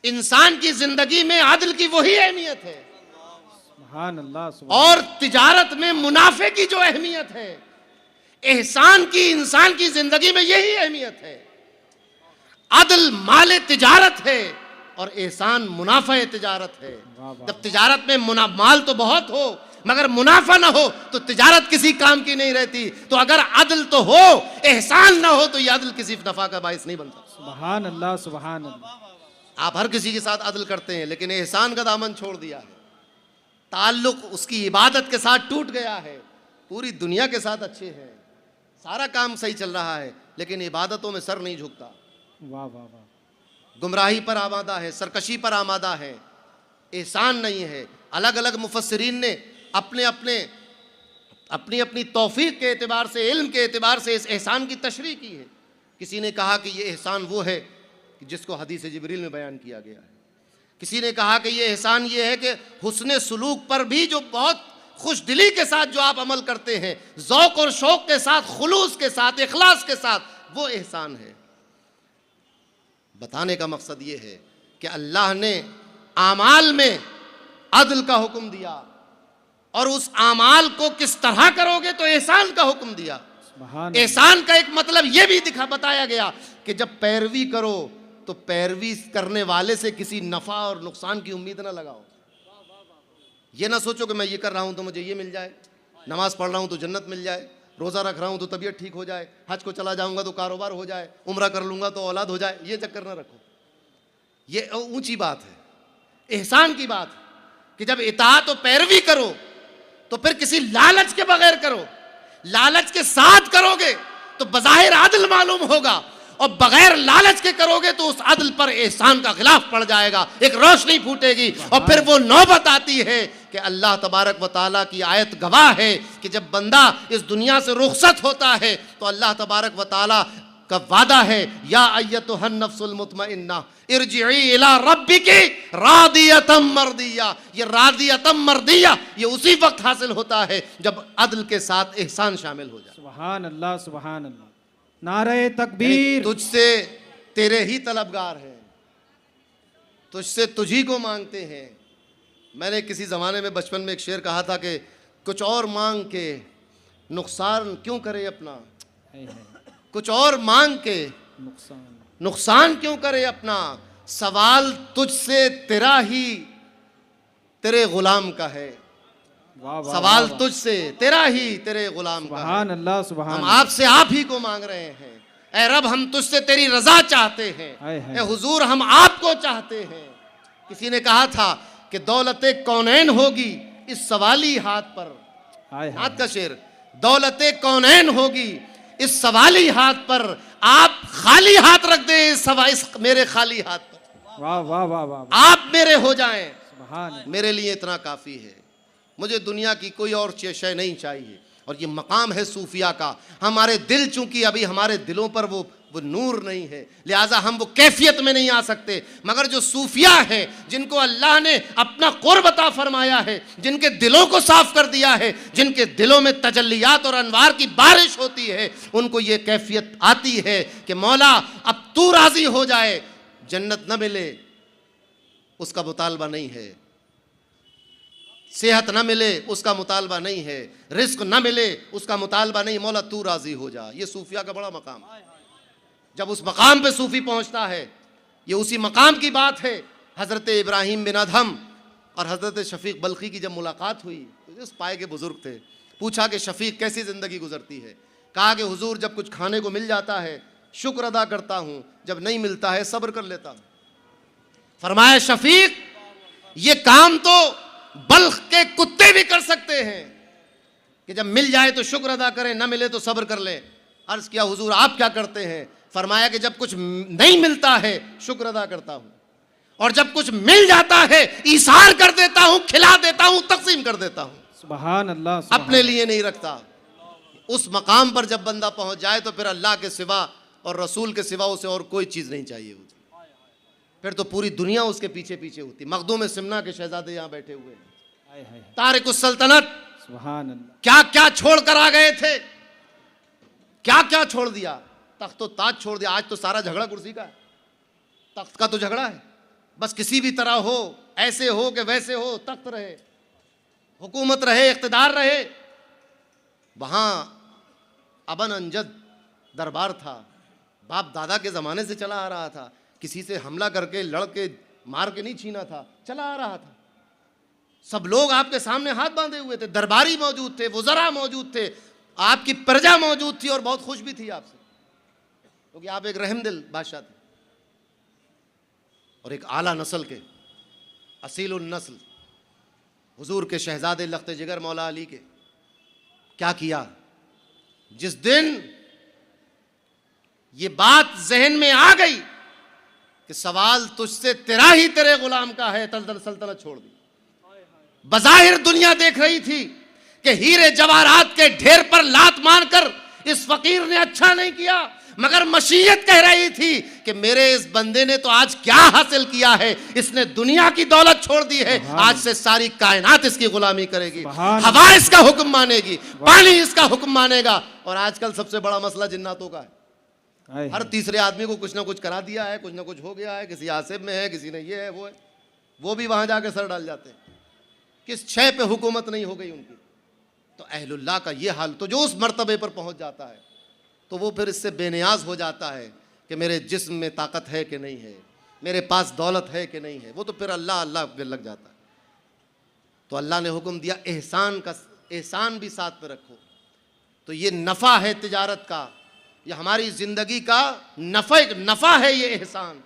इंसान की जिंदगी में अदल की वही अहमियत है। सुभान अल्लाह सुभान। और तिजारत में मुनाफे की जो अहमियत है, एहसान की इंसान की जिंदगी में यही अहमियत है। अदल माले तिजारत है और एहसान मुनाफा तिजारत है। जब तिजारत में माल तो बहुत हो मगर मुनाफा ना हो तो तिजारत किसी काम की नहीं रहती। तो अगर अदल तो हो, एहसान ना हो तो यह अदल किसी नफा का बायस नहीं बनता। सुभान अल्लाह सुभान अल्लाह। आप हर किसी के साथ अदल करते हैं लेकिन एहसान का दामन छोड़ दिया है, ताल्लुक उसकी इबादत के साथ टूट गया है। पूरी दुनिया के साथ अच्छे हैं, सारा काम सही चल रहा है लेकिन इबादतों में सर नहीं झुकता। वाह वाह वाह। गुमराही पर आमादा है, सरकशी पर आमादा है, एहसान नहीं है। अलग अलग मुफस्सिरीन ने अपने अपनी अपनी तौफीक के एतबार से, इल्म के एतबार से इस एहसान की तशरीह की है। किसी ने कहा कि ये एहसान वो है कि जिसको हदीस जिब्रील में बयान किया गया है। किसी ने कहा कि ये एहसान ये है कि हुस्ने सुलूक पर भी जो बहुत खुश दिली के साथ जो आप अमल करते हैं, ज़ौक़ और शौक़ के साथ, खुलूस के साथ, इखलास के साथ, वो एहसान है। बताने का मकसद ये है कि अल्लाह ने आमाल में अदल का हुक्म दिया और उस आमाल को किस तरह करोगे तो एहसान का हुक्म दिया। एहसान का एक मतलब यह भी बताया गया कि जब पैरवी करो तो पैरवी करने वाले से किसी नफा और नुकसान की उम्मीद ना लगाओ। ये ना सोचो कि मैं ये कर रहा हूं तो मुझे ये मिल जाए, नमाज पढ़ रहा हूं तो जन्नत मिल जाए, रोज़ा रख रहा हूं तो तबीयत ठीक हो जाए, हज को चला जाऊंगा तो कारोबार हो जाए, उम्रा कर लूंगा तो औलाद हो जाए। ये चक्कर ना रखो। ये ऊंची बात है, एहसान की बात है कि जब इताअत और पैरवी करो तो फिर किसी लालच के बगैर करो। लालच के साथ करोगे तो बज़ाहिर अदल मालूम होगा और बगैर लालच के करोगे तो उस अदल पर एहसान का खिलाफ पड़ जाएगा, एक रोशनी फूटेगी। और फिर वो नौबत आती है कि अल्लाह तबारक व तआला की आयत गवाह है कि जब बंदा इस दुनिया से रुखसत होता है तो अल्लाह तबारक व तआला का वादा है, या अय्यतुहन नफ्सुल मुतमइन्ना इरजिई इला रब्बिकी रादियतम मर्दिया। ये रादियतम मर्दिया ये उसी वक्त हासिल होता है जब अदल के साथ एहसान शामिल हो जाए। सुभान अल्लाह सुभान अल्लाह। नारे तकबीर। तुझसे तेरे ही तलबगार हैं, तुझसे तुझी को मांगते हैं। मैंने किसी ज़माने में बचपन में एक शेर कहा था कि कुछ और मांग के नुकसान क्यों करे अपना, है, है। कुछ और मांग के नुकसान। नुकसान क्यों करे अपना, सवाल तुझसे तेरा ही तेरे गुलाम का है। वाह वाह सवाल वाह, वाह। तुझसे तेरा ही तेरे गुलाम का है। सुभान अल्लाह सुभान हम अल्लाह। आपसे आप ही को मांग रहे हैं। ए रब, हम तुझसे तेरी रजा चाहते हैं। हाय, हाय। ए हुजूर, हम आपको चाहते हैं। किसी ने कहा था कि दौलते कौनैन होगी इस सवाली हाथ पर। हाय हाथ हाय। का शेर, दौलते कौनैन होगी इस सवाली हाथ पर, आप खाली हाथ रख दे इस मेरे खाली हाथ पर। वाह वाह वाह वाह वाह। आप मेरे हो जाएं, सुभान मेरे लिए इतना काफ़ी है। मुझे दुनिया की कोई और शय नहीं चाहिए। और ये मकाम है सूफिया का। हमारे दिल, चूंकि अभी हमारे दिलों पर वो नूर नहीं है, लिहाजा हम वो कैफियत में नहीं आ सकते। मगर जो सूफिया हैं, जिनको अल्लाह ने अपना कुर्ब अता फरमाया है, जिनके दिलों को साफ कर दिया है, जिनके दिलों में तजल्लियात और अनवार की बारिश होती है, उनको ये कैफियत आती है कि मौला अब तू राजी हो जाए। जन्नत न मिले उसका मुतालबा नहीं है, सेहत न मिले उसका मुतालबा नहीं है, रिस्क न मिले उसका मुतालबा नहीं, मौला तू राजी हो जा। ये सूफिया का बड़ा मकाम है। जब उस मकाम पे सूफी पहुंचता है, ये उसी मकाम की बात है। हज़रत इब्राहिम बिन अदहम और हज़रत शफीक बल्खी की जब मुलाकात हुई तो इस पाए के बुजुर्ग थे। पूछा कि शफीक कैसी ज़िंदगी गुजरती है। कहा कि हुजूर, जब कुछ खाने को मिल जाता है शुक्र अदा करता हूँ, जब नहीं मिलता है सब्र कर लेता हूँ। फरमाया, शफीक, ये काम तो बल्ख के कुत्ते भी कर सकते हैं कि जब मिल जाए तो शुक्र अदा करें, ना मिले तो सब्र कर लें। अर्ज किया, हुजूर आप क्या करते हैं? फरमाया कि जब कुछ नहीं मिलता है शुक्र अदा करता हूं, और जब कुछ मिल जाता है ईसार कर देता हूं, खिला देता हूं, तकसीम कर देता हूं। सुभान अल्लाह सुभान। अपने लिए नहीं रखता। उस मकाम पर जब बंदा पहुंच जाए तो फिर अल्लाह के सिवा और रसूल के सिवा उसे और कोई चीज़ नहीं चाहिए होती। फिर तो पूरी दुनिया उसके पीछे पीछे होती। मखदूम सिमना के शहजादे यहाँ बैठे हुए हैं, हाय हाय। तारिक उस सल्तनत, सुभान अल्लाह। क्या क्या छोड़ कर आ गए थे, क्या क्या छोड़ दिया। तख्त तो ताज छोड़ दिया। आज तो सारा झगड़ा कुर्सी का है, तख्त का तो झगड़ा है। बस किसी भी तरह हो, ऐसे हो कि वैसे हो, तख्त रहे, हुकूमत रहे, इख्तिदार रहे। वहां अबन अंजद दरबार था, बाप दादा के ज़माने से चला आ रहा था। किसी से हमला करके, लड़ के, मार के नहीं छीना था, चला आ रहा था। सब लोग आपके सामने हाथ बांधे हुए थे। दरबारी मौजूद थे, वज़रा मौजूद थे, आपकी प्रजा मौजूद थी और बहुत खुश भी थी आपसे, क्योंकि आप एक रहमदिल बादशाह थे और एक आला नस्ल के, असीलुन नस्ल, हुजूर के शहजादे लख्त जिगर मौला अली के। क्या किया? जिस दिन ये बात जहन में आ गई कि सवाल तुझसे तेरा ही तेरे गुलाम का है, तलतल सल्तनत छोड़ दी। बज़ाहिर दुनिया देख रही थी कि हीरे जवाहरात के ढेर पर लात मारकर इस फकीर ने अच्छा नहीं किया, मगर मशीयत कह रही थी कि मेरे इस बंदे ने तो आज क्या हासिल किया है, इसने दुनिया की दौलत छोड़ दी है, आज से सारी कायनात इसकी गुलामी करेगी, हवा इसका हुक्म मानेगी, पानी इसका हुक्म मानेगा। और आजकल सबसे बड़ा मसला जिन्नातों का है। हर तीसरे आदमी को कुछ ना कुछ करा दिया है, कुछ ना कुछ हो गया है, किसी आसिफ में है, किसी ने ये है, वो है, वो भी वहां जाके सर डाल जाते हैं। किस छह पे हुकूमत नहीं हो गई उनकी। तो अहलुल्लाह का ये हाल, तो जो उस मर्तबे पर पहुंच जाता है तो वो फिर इससे बेनियाज हो जाता है कि मेरे जिस्म में ताकत है कि नहीं है, मेरे पास दौलत है कि नहीं है, वो तो फिर अल्लाह अल्लाह पे लग जाता है। तो अल्लाह ने हुक्म दिया एहसान का, एहसान भी साथ में रखो। तो ये नफ़ा है तिजारत का, ये हमारी ज़िंदगी का नफ़ा है ये एहसान।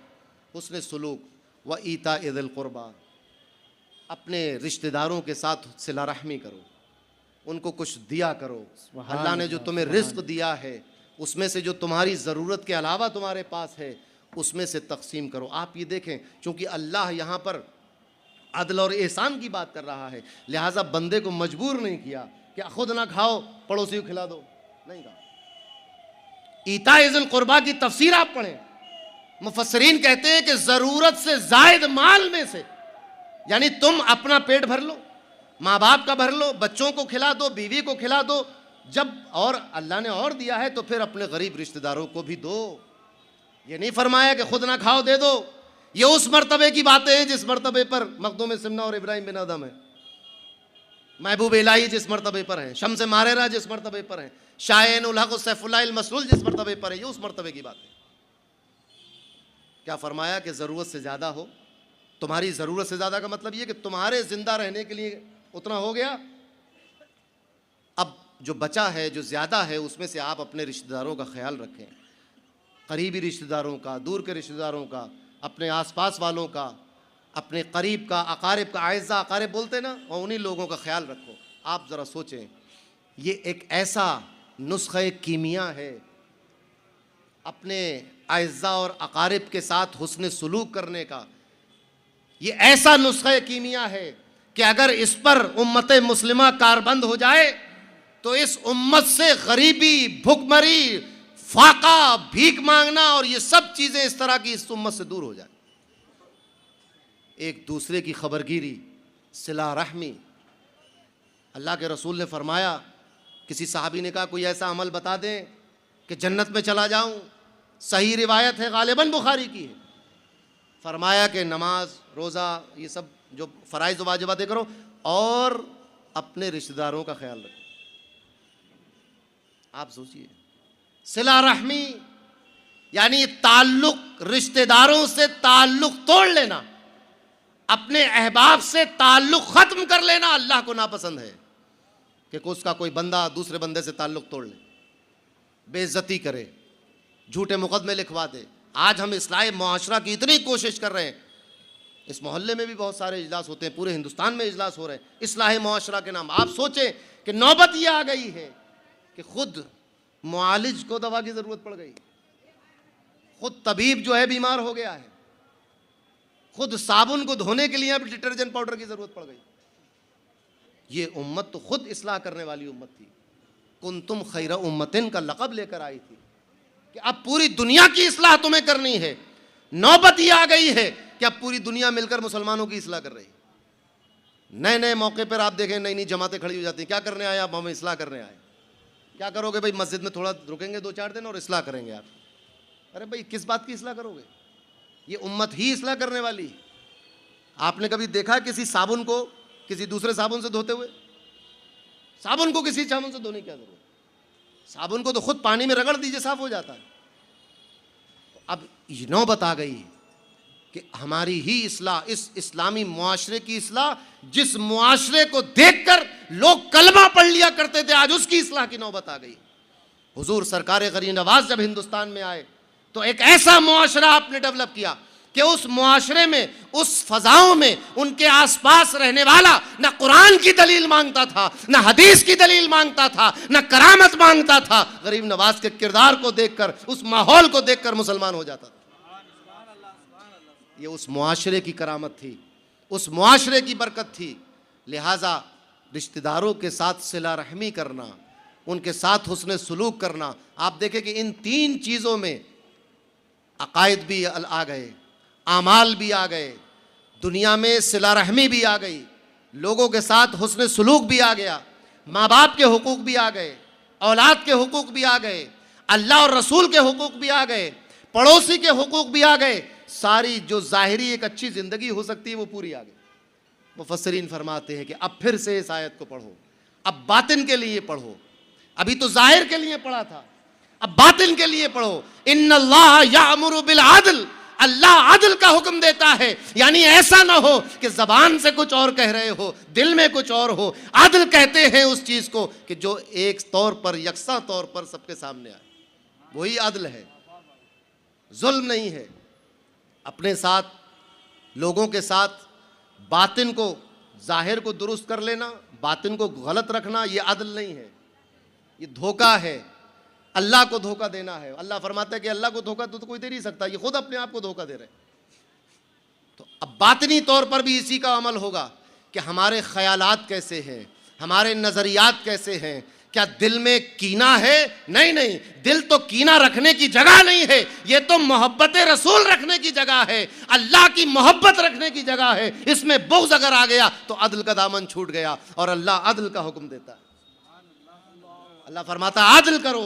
हुस्न सुलूक व ईता इज़िल क़ुरबा, अपने रिश्तेदारों के साथ सिला रहमी करो, उनको कुछ दिया करो। अल्लाह ने जो तुम्हें रिस्क दिया है उसमें से जो तुम्हारी ज़रूरत के अलावा तुम्हारे पास है उसमें से तकसीम करो। आप ये देखें, चूँकि अल्लाह यहाँ पर अदल और एहसान की बात कर रहा है, लिहाजा बंदे को मजबूर नहीं किया कि खुद ना खाओ पड़ोसी को खिला दो, नहीं कहा। ईता इज़िल क़ुरबा की तफसीर आप पढ़ें, मुफस्सिरीन कहते हैं कि ज़रूरत से ज़ायद माल में से, यानी तुम अपना पेट भर लो, माँ बाप का भर लो, बच्चों को खिला दो, बीवी को खिला दो, जब और अल्लाह ने और दिया है तो फिर अपने गरीब रिश्तेदारों को भी दो। ये नहीं फरमाया कि खुद ना खाओ दे दो। ये उस मर्तबे की बातें हैं जिस मर्तबे पर मखदूम सिमना और इब्राहिम बिन अदम है, महबूब इलाही जिस मर्तबे पर हैं, शम्स मारेरा जिस मर्तबे पर हैं, शायनुल हक सैफुल्लाह मसलूल जिस मर्तबे पर है, ये उस मर्तबे की बात है। क्या फरमाया कि ज़रूरत से ज़्यादा हो। तुम्हारी ज़रूरत से ज़्यादा का मतलब ये कि तुम्हारे ज़िंदा रहने के लिए उतना हो गया, अब जो बचा है, जो ज़्यादा है, उसमें से आप अपने रिश्तेदारों का ख्याल रखें, करीबी रिश्तेदारों का, दूर के रिश्तेदारों का, अपने आसपास वालों का, अपने करीब का, अकारिब का, आयज़ा अकारिब बोलते ना, और उन्हीं लोगों का ख्याल रखो। आप ज़रा सोचें, ये एक ऐसा नुस्ख़े कीमिया है अपने आयज़ा और अकारिब के साथ हुस्न सलूक करने का। ये ऐसा नुस्ख़े कीमिया है कि अगर इस पर उम्मत मुस्लिमा कारबंद हो जाए तो इस उम्मत से गरीबी, भुखमरी, फाका, भीख मांगना और ये सब चीज़ें इस तरह की इस उम्मत से दूर हो जाए। एक दूसरे की खबरगिरी, सिला रहमी। अल्लाह के रसूल ने फरमाया, किसी साहबी ने कहा कोई ऐसा अमल बता दें कि जन्नत में चला जाऊं। सही रिवायत है, गालिबन बुखारी की है। फरमाया कि नमाज, रोज़ा, ये सब जो फ़राइज़ व वाजिबातें करो और अपने रिश्तेदारों का ख्याल रखो। आप सोचिए, सिला रहमी यानी ताल्लुक, रिश्तेदारों से ताल्लुक तोड़ लेना, अपने अहबाब से ताल्लुक ख़त्म कर लेना अल्लाह को नापसंद है कि उसका कोई बंदा दूसरे बंदे से ताल्लुक तोड़ ले, बेइज्जती करे, झूठे मुकदमे लिखवा दे। आज हम इस्लाह मुआशरा की इतनी कोशिश कर रहे हैं, इस मोहल्ले में भी बहुत सारे इजलास होते हैं, पूरे हिंदुस्तान में इजलास हो रहे हैं इस्लाह मुआशरा के नाम। आप सोचें कि नौबत ये आ गई है कि खुद मुआलिज को दवा की ज़रूरत पड़ गई, खुद तबीब जो है बीमार हो गया है, खुद साबुन को धोने के लिए अब डिटर्जेंट पाउडर की ज़रूरत पड़ गई। ये उम्मत तो खुद इस्लाह करने वाली उम्मत थी। कुंतुम खैरा उम्मतिन का लक़ब लेकर आई थी कि अब पूरी दुनिया की इस्लाह तुम्हें करनी है। नौबत ये आ गई है कि अब पूरी दुनिया मिलकर मुसलमानों की इस्लाह कर रही है। नए नए मौके पर आप देखें, नई नई जमातें खड़ी हो जाती हैं। क्या करने आए आप? हम इस्लाह करने आए। क्या करोगे भाई? मस्जिद में थोड़ा रुकेंगे 2-4 दिन और इस्लाह करेंगे आप। अरे भाई, किस बात की इस्लाह करोगे? ये उम्मत ही इस्लाह करने वाली। आपने कभी देखा किसी साबुन को किसी दूसरे साबुन से धोते हुए? साबुन को किसी साबुन से धोने की क्या जरूरत? साबुन को तो खुद पानी में रगड़ दीजिए, साफ हो जाता है। तो अब ये नौबत आ गई कि हमारी ही इस्लाह, इस इस्लामी मुआशरे की इस्लाह, जिस मुआशरे को देखकर लोग कलमा पढ़ लिया करते थे, आज उसकी इस्लाह की नौबत आ गई। हुजूर सरकार गरीब नवाज जब हिंदुस्तान में आए तो एक ऐसा मुआशरा आपने डेवलप किया कि उस मुआशरे में, उस फजाओं में उनके आसपास रहने वाला न कुरान की दलील मांगता था, न हदीस की दलील मांगता था, न करामत मांगता था। गरीब नवाज के किरदार को देखकर, उस माहौल को देखकर मुसलमान हो जाता था। ये उस मुआशरे की करामत थी, उस मुआशरे की बरकत थी। लिहाजा रिश्तेदारों के साथ सिला रहमी करना, उनके साथ हुस्न सलूक करना। आप देखें कि इन 3 चीज़ों में अकायद भी आ गए, आमाल भी आ गए, दुनिया में सिला रहमी भी आ गई, लोगों के साथ हुस्न सलूक भी आ गया, माँ बाप के हुकूक भी आ गए, औलाद के हुकूक भी आ गए, अल्लाह और रसूल के हुकूक भी आ गए, पड़ोसी के हुकूक भी आ गए। सारी जो ज़ाहिरी एक अच्छी ज़िंदगी हो सकती है वो पूरी आ गई। मुफस्सिरीन फरमाते हैं कि अब फिर से इस आयत को पढ़ो, अब बातिन के लिए पढ़ो। अभी तो ज़ाहिर के लिए पढ़ा था, अब बातिन के लिए पढ़ो। इन्नल्लाह यामुरु बिल अदल, अल्लाह अदल का हुक्म देता है। यानी ऐसा ना हो कि जबान से कुछ और कह रहे हो, दिल में कुछ और हो। अदल कहते हैं उस चीज को कि जो एक तौर पर, यकसा तौर पर सबके सामने आए, वही अदल है। जुल्म नहीं है। अपने साथ, लोगों के साथ बातिन को, जाहिर को दुरुस्त कर लेना, बातिन को गलत रखना, ये अदल नहीं है, ये धोखा है। अल्लाह को धोखा देना है। अल्लाह फरमाता है कि अल्लाह को धोखा तो कोई दे नहीं सकता, ये खुद अपने आप को धोखा दे रहे। तो अब बातिनी तौर पर भी इसी का अमल होगा कि हमारे ख्यालात कैसे हैं, हमारे नज़रियात कैसे हैं। क्या दिल में कीना है? नहीं नहीं, दिल तो कीना रखने की जगह नहीं है, ये तो मोहब्बत रसूल रखने की जगह है, अल्लाह की मोहब्बत रखने की जगह है। इसमें बुग़्ज़ अगर आ गया तो अदल का दामन छूट गया, और अल्लाह अदल का हुक्म देता है। अल्लाह फरमाता अदल करो,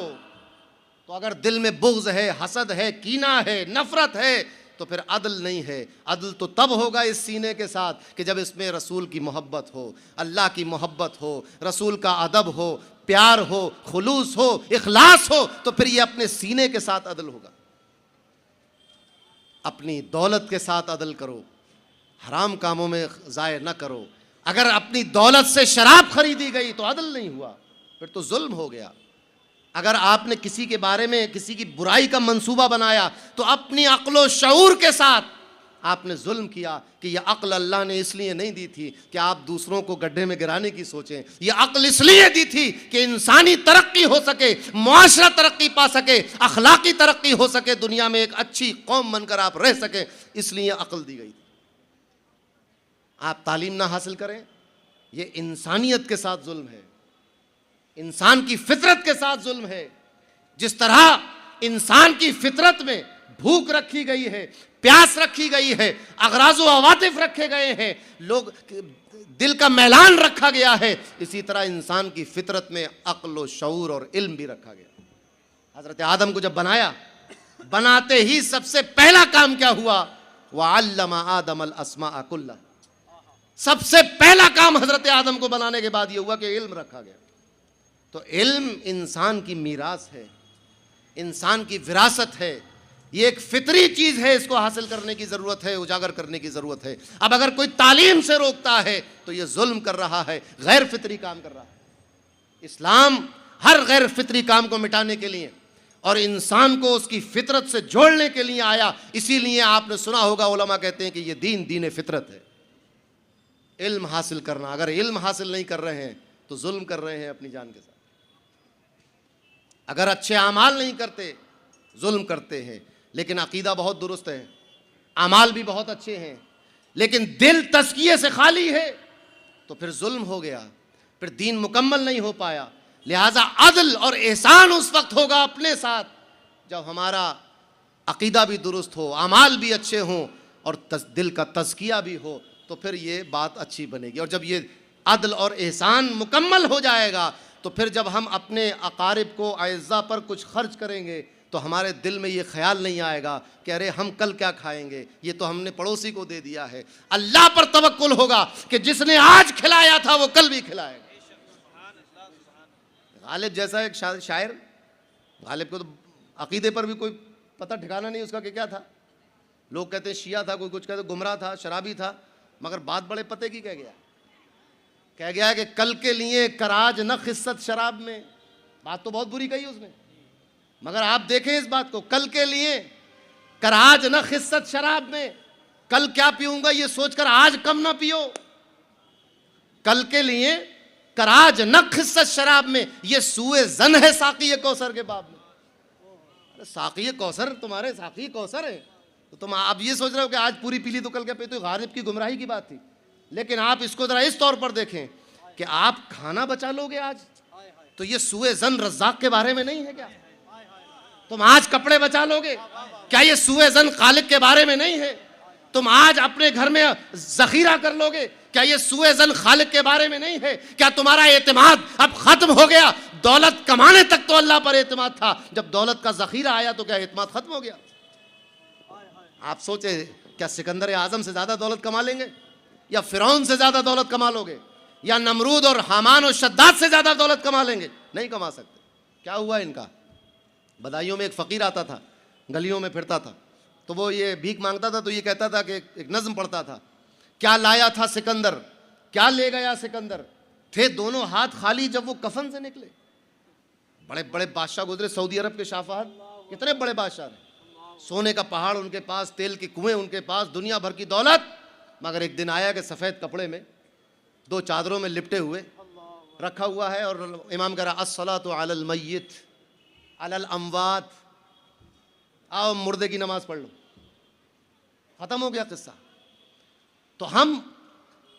तो अगर दिल में बुग़्ज़ है, हसद है, कीना है, नफ़रत है, तो फिर अदल नहीं है। अदल तो तब होगा इस सीने के साथ कि जब इसमें रसूल की मोहब्बत हो, अल्लाह की मोहब्बत हो, रसूल का अदब हो, प्यार हो, खुलूस हो, इखलास हो, तो फिर ये अपने सीने के साथ अदल होगा। अपनी दौलत के साथ अदल करो, हराम कामों में ज़ाय न करो। अगर अपनी दौलत से शराब खरीदी गई तो अदल नहीं हुआ, फिर तो जुल्म हो गया। अगर आपने किसी के बारे में किसी की बुराई का मंसूबा बनाया तो अपनी अक्ल शऊर के साथ आपने जुल्म किया कि यह अक्ल अल्लाह ने इसलिए नहीं दी थी कि आप दूसरों को गड्ढे में गिराने की सोचें। यह अक्ल इसलिए दी थी कि इंसानी तरक्की हो सके, मुआशरा तरक्की पा सके, अखलाकी तरक्की हो सके, दुनिया में एक अच्छी कौम बनकर आप रह सकें, इसलिए अक्ल दी गई। आप तालीम ना हासिल करें, यह इंसानियत के साथ जुल्म है, इंसान की फितरत के साथ जुल्म है। जिस तरह इंसान की फितरत में भूख रखी गई है, प्यास रखी गई है, अगराज़ व अवातिफ रखे गए हैं, लोग दिल का मैलान रखा गया है, इसी तरह इंसान की फितरत में अक्ल व शऊर और इल्म भी रखा गया। हज़रत आदम को जब बनाया, बनाते ही सबसे पहला काम क्या हुआ? वअल्लमा आदमल अस्माअ कुल्लहा। सबसे पहला काम हज़रत आदम को बनाने के बाद यह हुआ कि इल्म रखा गया। तो इल्म इंसान की मीरास है, इंसान की विरासत है, ये एक फितरी चीज़ है, इसको हासिल करने की ज़रूरत है, उजागर करने की ज़रूरत है। अब अगर कोई तालीम से रोकता है तो ये जुल्म कर रहा है, गैर फितरी काम कर रहा है। इस्लाम हर गैर फितरी काम को मिटाने के लिए और इंसान को उसकी फितरत से जोड़ने के लिए आया। इसीलिए आपने सुना होगा, उलमा कहते हैं कि ये दीन दीन फितरत है। इल्म हासिल करना, अगर इल्म हासिल नहीं कर रहे हैं तो जुल्म कर रहे हैं अपनी जान के साथ। अगर अच्छे अमाल नहीं करते, जुल्म करते हैं। लेकिन अकीदा बहुत दुरुस्त है, अमाल भी बहुत अच्छे हैं, लेकिन दिल तज़किये से खाली है, तो फिर जुल्म हो गया, फिर दीन मुकम्मल नहीं हो पाया। लिहाजा अदल और एहसान उस वक्त होगा अपने साथ जब हमारा अकीदा भी दुरुस्त हो, अमाल भी अच्छे हों और दिल का तज़किया भी हो, तो फिर ये बात अच्छी बनेगी। और जब ये अदल और एहसान मुकम्मल हो जाएगा तो फिर जब हम अपने अकारिब को, अइज़्ज़ा पर कुछ खर्च करेंगे तो हमारे दिल में ये ख्याल नहीं आएगा कि अरे हम कल क्या खाएंगे, ये तो हमने पड़ोसी को दे दिया है। अल्लाह पर तवक्कुल होगा कि जिसने आज खिलाया था वो कल भी खिलाएगा। गालिब जैसा एक शायर, गालिब को तो अकीदे पर भी कोई पता ठिकाना नहीं उसका कि क्या था। लोग कहते हैं शिया था, कोई कुछ कहते गुमराह था, शराबी था, मगर बात बड़े पते की कह गया है कि कल के लिए कराज न खिस्सत शराब में। बात तो बहुत बुरी कही उसने, मगर आप देखें इस बात को, कल के लिए कराज न खिस्सत शराब में। कल क्या पीऊंगा ये सोचकर आज कम ना पियो। कल के लिए कराज न खिस्सत शराब में, ये सूए जन है साक़ी कौसर के बाब में। अरे साक़ी कौसर, तुम्हारे साक़ी कौसर है तो तुम आप ये सोच रहे हो कि आज पूरी पीली तो कल क्या पी। तो गालिब की गुमराही की बात थी। लेकिन आप इसको जरा इस तौर पर देखें कि आप खाना बचा लोगे आज, तो ये सूए जन रज़्ज़ाक़ के बारे में नहीं है क्या? तुम आज कपड़े बचा लोगे, क्या ये सूए जन खालिक के बारे में नहीं है? तुम आज अपने घर में ज़ख़ीरा कर लोगे, क्या ये सूए जन खालिक के बारे में नहीं है? क्या तुम्हारा एतमाद अब खत्म हो गया? दौलत कमाने तक तो अल्लाह पर एतमाद था, जब दौलत का ज़ख़ीरा आया तो क्या एतमाद खत्म हो गया? आप सोचे क्या सिकंदर आज़म से ज़्यादा दौलत कमा लेंगे, या फ़िरौन से ज़्यादा दौलत कमा लोगे, या नमरूद और हामान और शद्दाद से ज़्यादा दौलत कमा लेंगे? नहीं कमा सकते। क्या हुआ इनका? बदायूं में एक फ़कीर आता था, गलियों में फिरता था, तो वो ये भीख मांगता था, तो ये कहता था कि एक नज़्म पढ़ता था, क्या लाया था सिकंदर, क्या ले गया सिकंदर, थे दोनों हाथ खाली जब वो कफन से निकले। बड़े बड़े बादशाह गुजरे, सऊदी अरब के शाह फहद, कितने बड़े बादशाह हैं, सोने का पहाड़ उनके पास, तेल के कुएं उनके पास, दुनिया भर की दौलत। मगर एक दिन आया कि सफ़ेद कपड़े में, दो चादरों में लिपटे हुए रखा हुआ है, और इमाम कह रहा अस्सलातु अलल मय्यित अलल अमवात, आओ मुर्दे की नमाज पढ़ लो। ख़त्म हो गया किस्सा। तो हम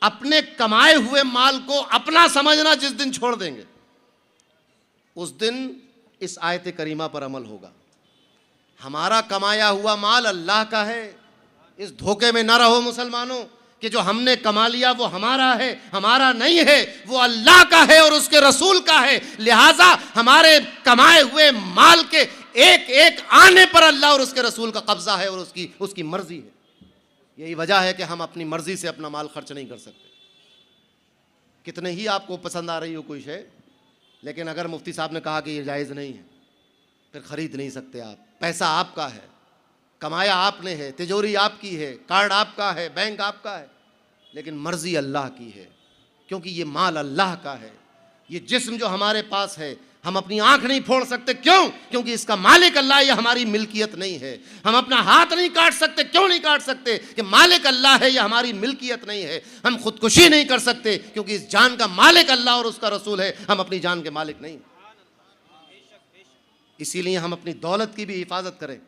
अपने कमाए हुए माल को अपना समझना जिस दिन छोड़ देंगे, उस दिन इस आयत करीमा पर अमल होगा। हमारा कमाया हुआ माल अल्लाह का है। इस धोखे में ना रहो मुसलमानों कि जो हमने कमा लिया वो हमारा है, हमारा नहीं है, वो अल्लाह का है और उसके रसूल का है। लिहाजा हमारे कमाए हुए माल के एक एक आने पर अल्लाह और उसके रसूल का कब्जा है और उसकी मर्जी है। यही वजह है कि हम अपनी मर्जी से अपना माल खर्च नहीं कर सकते। कितने ही आपको पसंद आ रही हो कोई शय, लेकिन अगर मुफ्ती साहब ने कहा कि ये जायज़ नहीं है, फिर खरीद नहीं सकते आप। पैसा आपका है, कमाया आपने है, तिजोरी आपकी है, कार्ड आपका है, बैंक आपका है, लेकिन मर्जी अल्लाह की है, क्योंकि ये माल अल्लाह का है। ये जिस्म जो हमारे पास है, हम अपनी आंख नहीं फोड़ सकते, क्यों? क्योंकि इसका मालिक अल्लाह, ये हमारी मिल्कियत नहीं है। हम अपना हाथ नहीं काट सकते, क्यों नहीं काट सकते? कि मालिक अल्लाह है, ये हमारी मिल्कियत नहीं है। हम खुदकुशी नहीं कर सकते, क्योंकि इस जान का मालिक अल्लाह और उसका रसूल है, हम अपनी जान के मालिक नहीं। इसीलिए हम अपनी दौलत की भी हिफाजत करें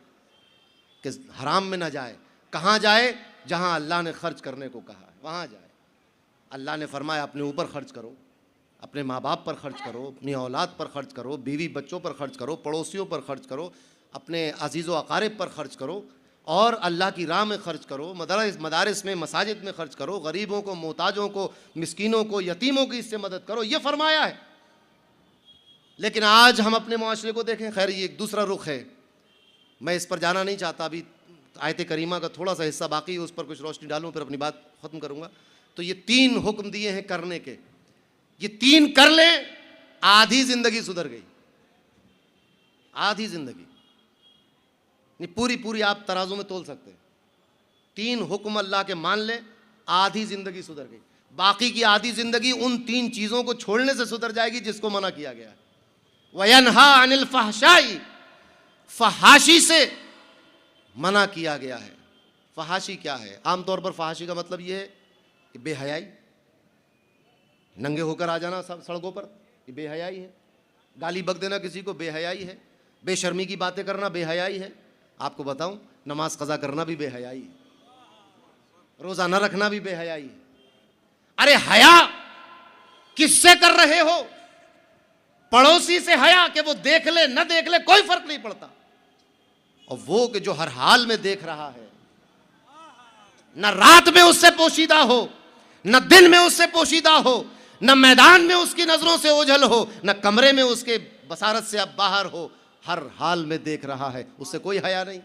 कि हराम में ना जाए। कहाँ जाए? जहाँ अल्लाह ने खर्च करने को कहा है, वहाँ जाए। अल्लाह ने फरमाया अपने ऊपर खर्च करो, अपने माँ बाप पर खर्च करो, अपनी औलाद पर खर्च करो, बीवी बच्चों पर खर्च करो, पड़ोसियों पर खर्च करो, अपने अजीज़ व अकारिब पर खर्च करो, और अल्लाह की राह में खर्च करो, मदारिस में, मसाजिद में खर्च करो, गरीबों को, मोहताजों को, मिस्कीनों को, यतीमों की इससे मदद करो, ये फरमाया है। लेकिन आज हम अपने माशरे को देखें। खैर, ये एक दूसरा रुख है, मैं इस पर जाना नहीं चाहता। अभी आयत करीमा का थोड़ा सा हिस्सा बाकी है, उस पर कुछ रोशनी डालूँ, फिर अपनी बात ख़त्म करूँगा। तो ये 3 हुक्म दिए हैं करने के, ये 3 कर लें, आधी ज़िंदगी सुधर गई। आधी ज़िंदगी नहीं, पूरी आप तराजू में तोल सकते हैं। 3 हुक्म अल्लाह के मान लें, आधी ज़िंदगी सुधर गई। बाकी की आधी ज़िंदगी उन 3 चीज़ों को छोड़ने से सुधर जाएगी जिसको मना किया गया है। वयनहा अनिल फहशाई, फहाशी से मना किया गया है। फहाशी क्या है? आमतौर पर फहाशी का मतलब यह है कि बेहयाई, नंगे होकर आ जाना सब सड़कों पर, ये बेहयाई है। गाली बक देना किसी को बेहयाई है। बेशर्मी की बातें करना बेहयाई है। आपको बताऊं, नमाज कज़ा करना भी बेहयाई है, रोज़ा न रखना भी बेहयाई है। अरे हया किससे कर रहे हो? पड़ोसी से हया कि वो देख ले न देख ले कोई फर्क नहीं पड़ता, और वो कि जो हर हाल में देख रहा है, न रात में उससे पोशीदा हो, न दिन में उससे पोशीदा हो, न मैदान में उसकी नजरों से ओझल हो, न कमरे में उसके बसारत से अब बाहर हो, हर हाल में देख रहा है, उससे कोई हया नहीं।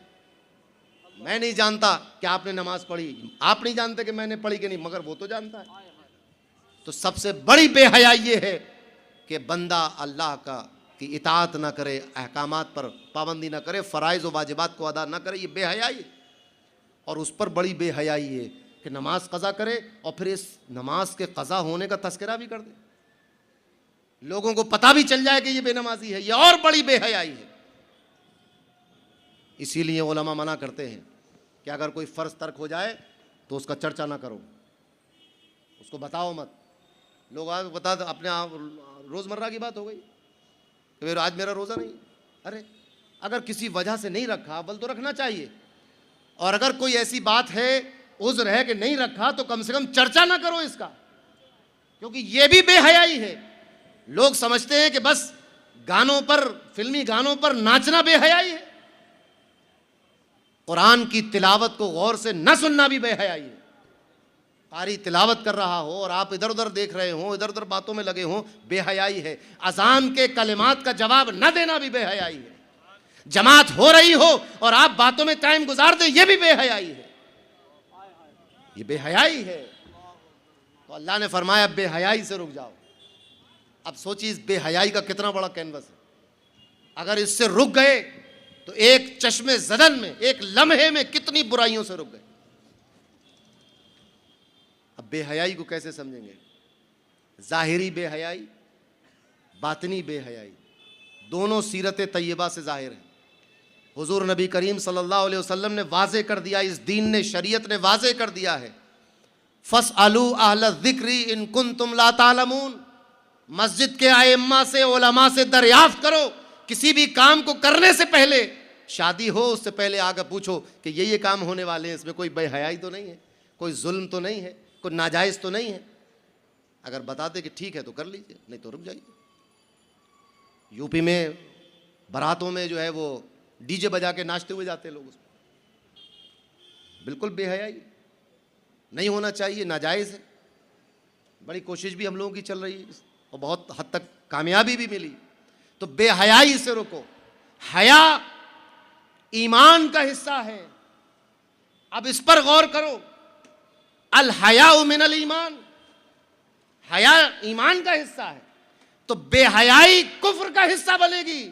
मैं नहीं जानता कि आपने नमाज पढ़ी, आप नहीं जानते कि मैंने पढ़ी कि नहीं, मगर वो तो जानता है। तो सबसे बड़ी बेहयाई ये है कि बंदा अल्लाह का की इताअत ना करे, अहकामात पर पाबंदी ना करे, फ़राइज़ व वाजिबात को अदा ना करे, ये बेहयाई। और उस पर बड़ी बेहयाई है कि नमाज कज़ा करे और फिर इस नमाज के कज़ा होने का तस्करा भी कर दे, लोगों को पता भी चल जाए कि ये बेनमाजी है। ये और बड़ी बेहयाई है। इसीलिए उलमा मना करते हैं कि अगर कोई फ़र्ज तर्क हो जाए तो उसका चर्चा ना करो, उसको बताओ मत। लोग आज बता अपने आप, रोज़मर्रा की बात हो गई कि आज मेरा रोज़ा नहीं। अरे अगर किसी वजह से नहीं रखा, बल तो रखना चाहिए। और अगर कोई ऐसी बात है, उज़्र है कि नहीं रखा, तो कम से कम चर्चा ना करो इसका, क्योंकि ये भी बेहयाई है। लोग समझते हैं कि बस गानों पर, फिल्मी गानों पर नाचना बेहयाई है। कुरान की तिलावत को गौर से न सुनना भी बेहयाई है। कारी तिलावत कर रहा हो और आप इधर उधर देख रहे हो, इधर उधर बातों में लगे हो, बेहयाई है। अजान के कलिमात का जवाब न देना भी बेहयाई है। जमात हो रही हो और आप बातों में टाइम गुजार दें, यह भी बेहयाई है। ये बेहयाई है। तो अल्लाह ने फरमाया बेहयाई से रुक जाओ। अब सोचिए इस बेहयाई का कितना बड़ा कैनवस है। अगर इससे रुक गए तो एक चश्मे ज़दन में, एक लम्हे में कितनी बुराइयों से रुक गए। अब बेहयाई को कैसे समझेंगे? ज़ाहिरी बेहयाई, बातिनी बेहयाई, दोनों सीरत तैयबा से ज़ाहिर है। हुजूर नबी करीम सल्लल्लाहु अलैहि वसल्लम ने वाज़े कर दिया, इस दीन ने, शरीयत ने वाज़े कर दिया है, फ़स्अलू अहल ज़िक्री इन कुंतुम ला तालमून। मस्जिद के आइम्मा से, उलमा से दरियाफ्त करो, किसी भी काम को करने से पहले, शादी हो उससे पहले आकर पूछो कि ये काम होने वाले हैं, इसमें कोई बेहयाई तो नहीं है, कोई जुल्म तो नहीं है, कोई नाजायज़ तो नहीं है। अगर बताते कि ठीक है तो कर लीजिए, नहीं तो रुक जाइए। यूपी में बारातों में जो है वो डीजे बजा के नाचते हुए जाते हैं लोग, उसमें बिल्कुल बेहयाई, नहीं होना चाहिए, नाजायज़ है। बड़ी कोशिश भी हम लोगों की चल रही है और बहुत हद तक कामयाबी भी मिली। तो बेहयाई से रुको। हया ईमान का हिस्सा है। अब इस पर गौर करो, अल हयाउ मिनल ईमान, हया ईमान का हिस्सा है, तो बेहयाई कुफ्र का हिस्सा बनेगी।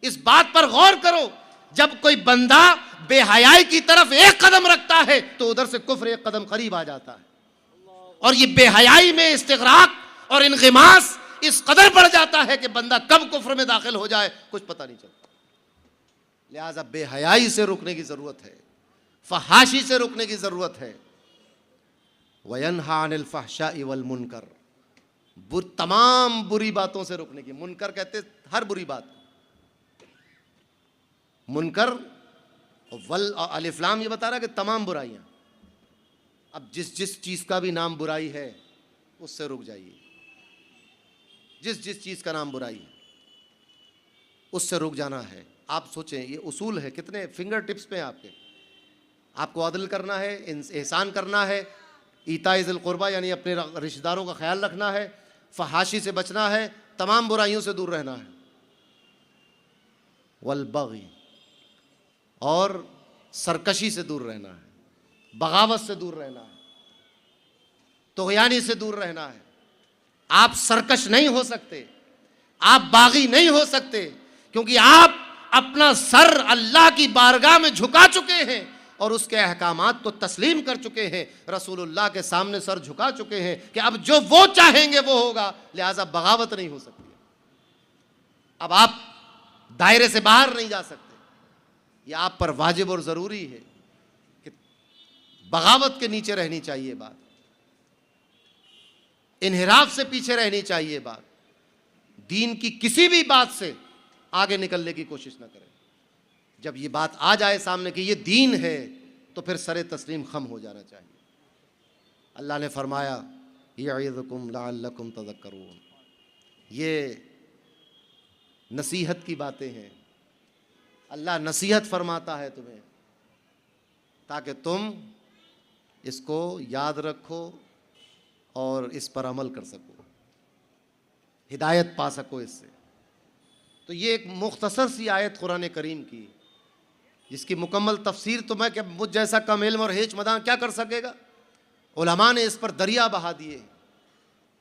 इस बात पर गौर करो, जब कोई बंदा बेहयाई की तरफ एक कदम रखता है तो उधर से कुफ्र एक कदम करीब आ जाता है, और ये बेहयाई में इस्तिगराक और इन्गिमास इस कदर बढ़ जाता है कि बंदा कब कुफ्र में दाखिल हो जाए कुछ पता नहीं चलता। लिहाजा बेहयाई से रुकने की जरूरत है, फहाशी से रुकने की जरूरत है। वयन्हा अनिल फहशाई वल मुनकर, तमाम बुरी बातों से रुकने की। मुनकर कहते हर बुरी बात, मुनकर वल और अलिफ लाम ये बता रहा है कि तमाम बुराइयां। अब जिस जिस चीज का भी नाम बुराई है उससे रुक जाइए, जिस जिस चीज का नाम बुराई है उससे रुक जाना है। आप सोचें, ये उसूल है, कितने फिंगर टिप्स पे आपके। आपको अदल करना है, एहसान करना है, ईताए ज़िल कुर्बा यानी अपने रिश्तेदारों का ख्याल रखना है, फहाशी से बचना है, तमाम बुराइयों से दूर रहना है, वल बगी, और सरकशी से दूर रहना है, बगावत से दूर रहना है, तुग़यानी से दूर रहना है। आप सरकश नहीं हो सकते, आप बागी नहीं हो सकते, क्योंकि आप अपना सर अल्लाह की बारगाह में झुका चुके हैं और उसके अहकामात को तस्लीम कर चुके हैं, रसूलुल्लाह के सामने सर झुका चुके हैं कि अब जो वो चाहेंगे वो होगा, लिहाजा बगावत नहीं हो सकती। अब आप दायरे से बाहर नहीं जा सकते, यह आप पर वाजिब और ज़रूरी है कि बगावत के नीचे रहनी चाहिए बात, इन्हिराफ से पीछे रहनी चाहिए बात, दीन की किसी भी बात से आगे निकलने की कोशिश न करें। जब ये बात आ जाए सामने कि ये दीन है तो फिर सरे तस्लीम खम हो जाना चाहिए। अल्लाह ने फरमाया यइज़ुकुम लअल्लकुम तज़क्करून, ये नसीहत की बातें हैं। अल्लाह नसीहत फरमाता है तुम्हें ताकि तुम इसको याद रखो और इस पर अमल कर सको, हिदायत पा सको इससे। तो ये एक मुख्तसर सी आयत कुरान करीम की, जिसकी मुकम्मल तफसीर तो मैं, क्या मुझ जैसा कम इल्म और हेच मदान क्या कर सकेगा। उलमा ने इस पर दरिया बहा दिए।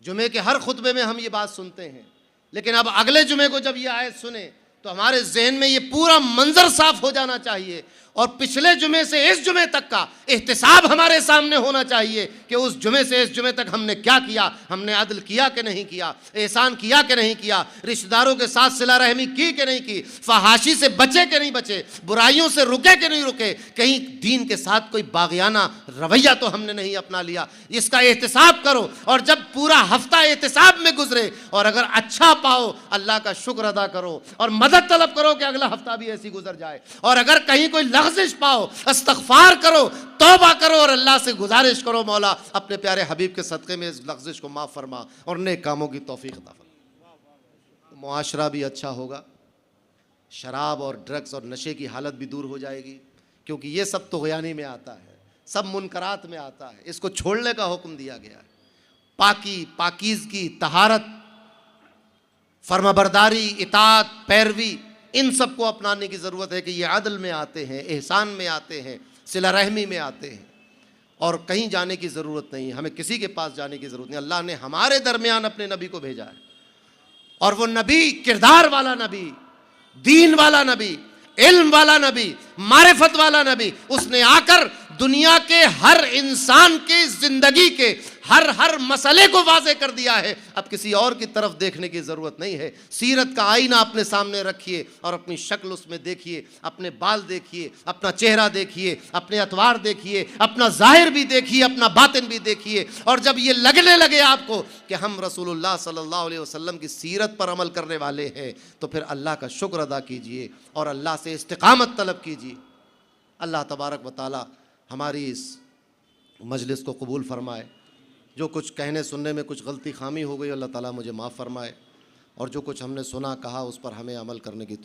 जुमे के हर खुतबे में हम ये बात सुनते हैं, लेकिन अब अगले जुमे को जब ये आयत सुने तो हमारे जहन में ये पूरा मंजर साफ हो जाना चाहिए, और पिछले जुमे से इस जुमे तक का एहतिसाब हमारे सामने होना चाहिए कि उस जुमे से इस जुमे तक हमने क्या किया, हमने अदल किया कि नहीं किया, एहसान किया कि नहीं किया, रिश्तेदारों के साथ सिला रहमी की कि नहीं की, फहाशी से बचे कि नहीं बचे, बुराइयों से रुके कि नहीं रुके, कहीं दीन के साथ कोई बागियाना रवैया तो हमने नहीं अपना लिया। इसका एहतिसाब करो, और जब पूरा हफ्ता एहतिसाब में गुजरे और अगर अच्छा पाओ अल्लाह का शुक्र अदा करो और मदद तलब करो कि अगला हफ्ता भी ऐसी गुजर जाए, और अगर कहीं कोई लग़ज़िश पाओ इस्तग़फ़ार करो, तौबा करो और अल्लाह से गुजारिश करो, मौला अपने प्यारे हबीब के सदक़े में इस लग़ज़िश को माफ़ फरमा और नेक कामों की तौफ़ीक़ अता फरमा। मुआशरा भी अच्छा होगा, शराब और ड्रग्स और नशे की हालत भी दूर हो जाएगी, क्योंकि ये सब तुग़यानी में आता है, सब मुनकरात में आता है, इसको छोड़ने का हुक्म दिया गया है। पाकी, पाकीज़गी, तहारत, फर्माबरदारी, इताअत, पैरवी, इन सब को अपनाने की ज़रूरत है कि ये अदल में आते हैं, एहसान में आते हैं, सिला रहमी में आते हैं, और कहीं जाने की ज़रूरत नहीं, हमें किसी के पास जाने की ज़रूरत नहीं। अल्लाह ने हमारे दरमियान अपने नबी को भेजा है, और वो नबी किरदार वाला नबी, दीन वाला नबी, इल्म वाला नबी, मारिफत वाला नबी, उसने आकर दुनिया के हर इंसान की ज़िंदगी के हर मसले को वाज़े कर दिया है। अब किसी और की तरफ देखने की ज़रूरत नहीं है। सीरत का आईना अपने सामने रखिए और अपनी शक्ल उसमें देखिए, अपने बाल देखिए, अपना चेहरा देखिए, अपने अतवार देखिए, अपना ज़ाहिर भी देखिए, अपना बातिन भी देखिए, और जब ये लगने लगे आपको कि हम रसूलुल्लाह सल्लल्लाहु अलैहि वसल्लम की सीरत पर अमल करने वाले हैं, तो फिर अल्लाह का शुक्र अदा कीजिए और अल्लाह से इस्तिक़ामत तलब कीजिए। अल्लाह तबारक व तआला हमारी इस मजलिस को कबूल फ़रमाए। जो कुछ कहने सुनने में कुछ गलती खामी हो गई, अल्लाह ताला मुझे माफ़ फ़रमाए, और जो कुछ हमने सुना कहा उस पर हमें अमल करने की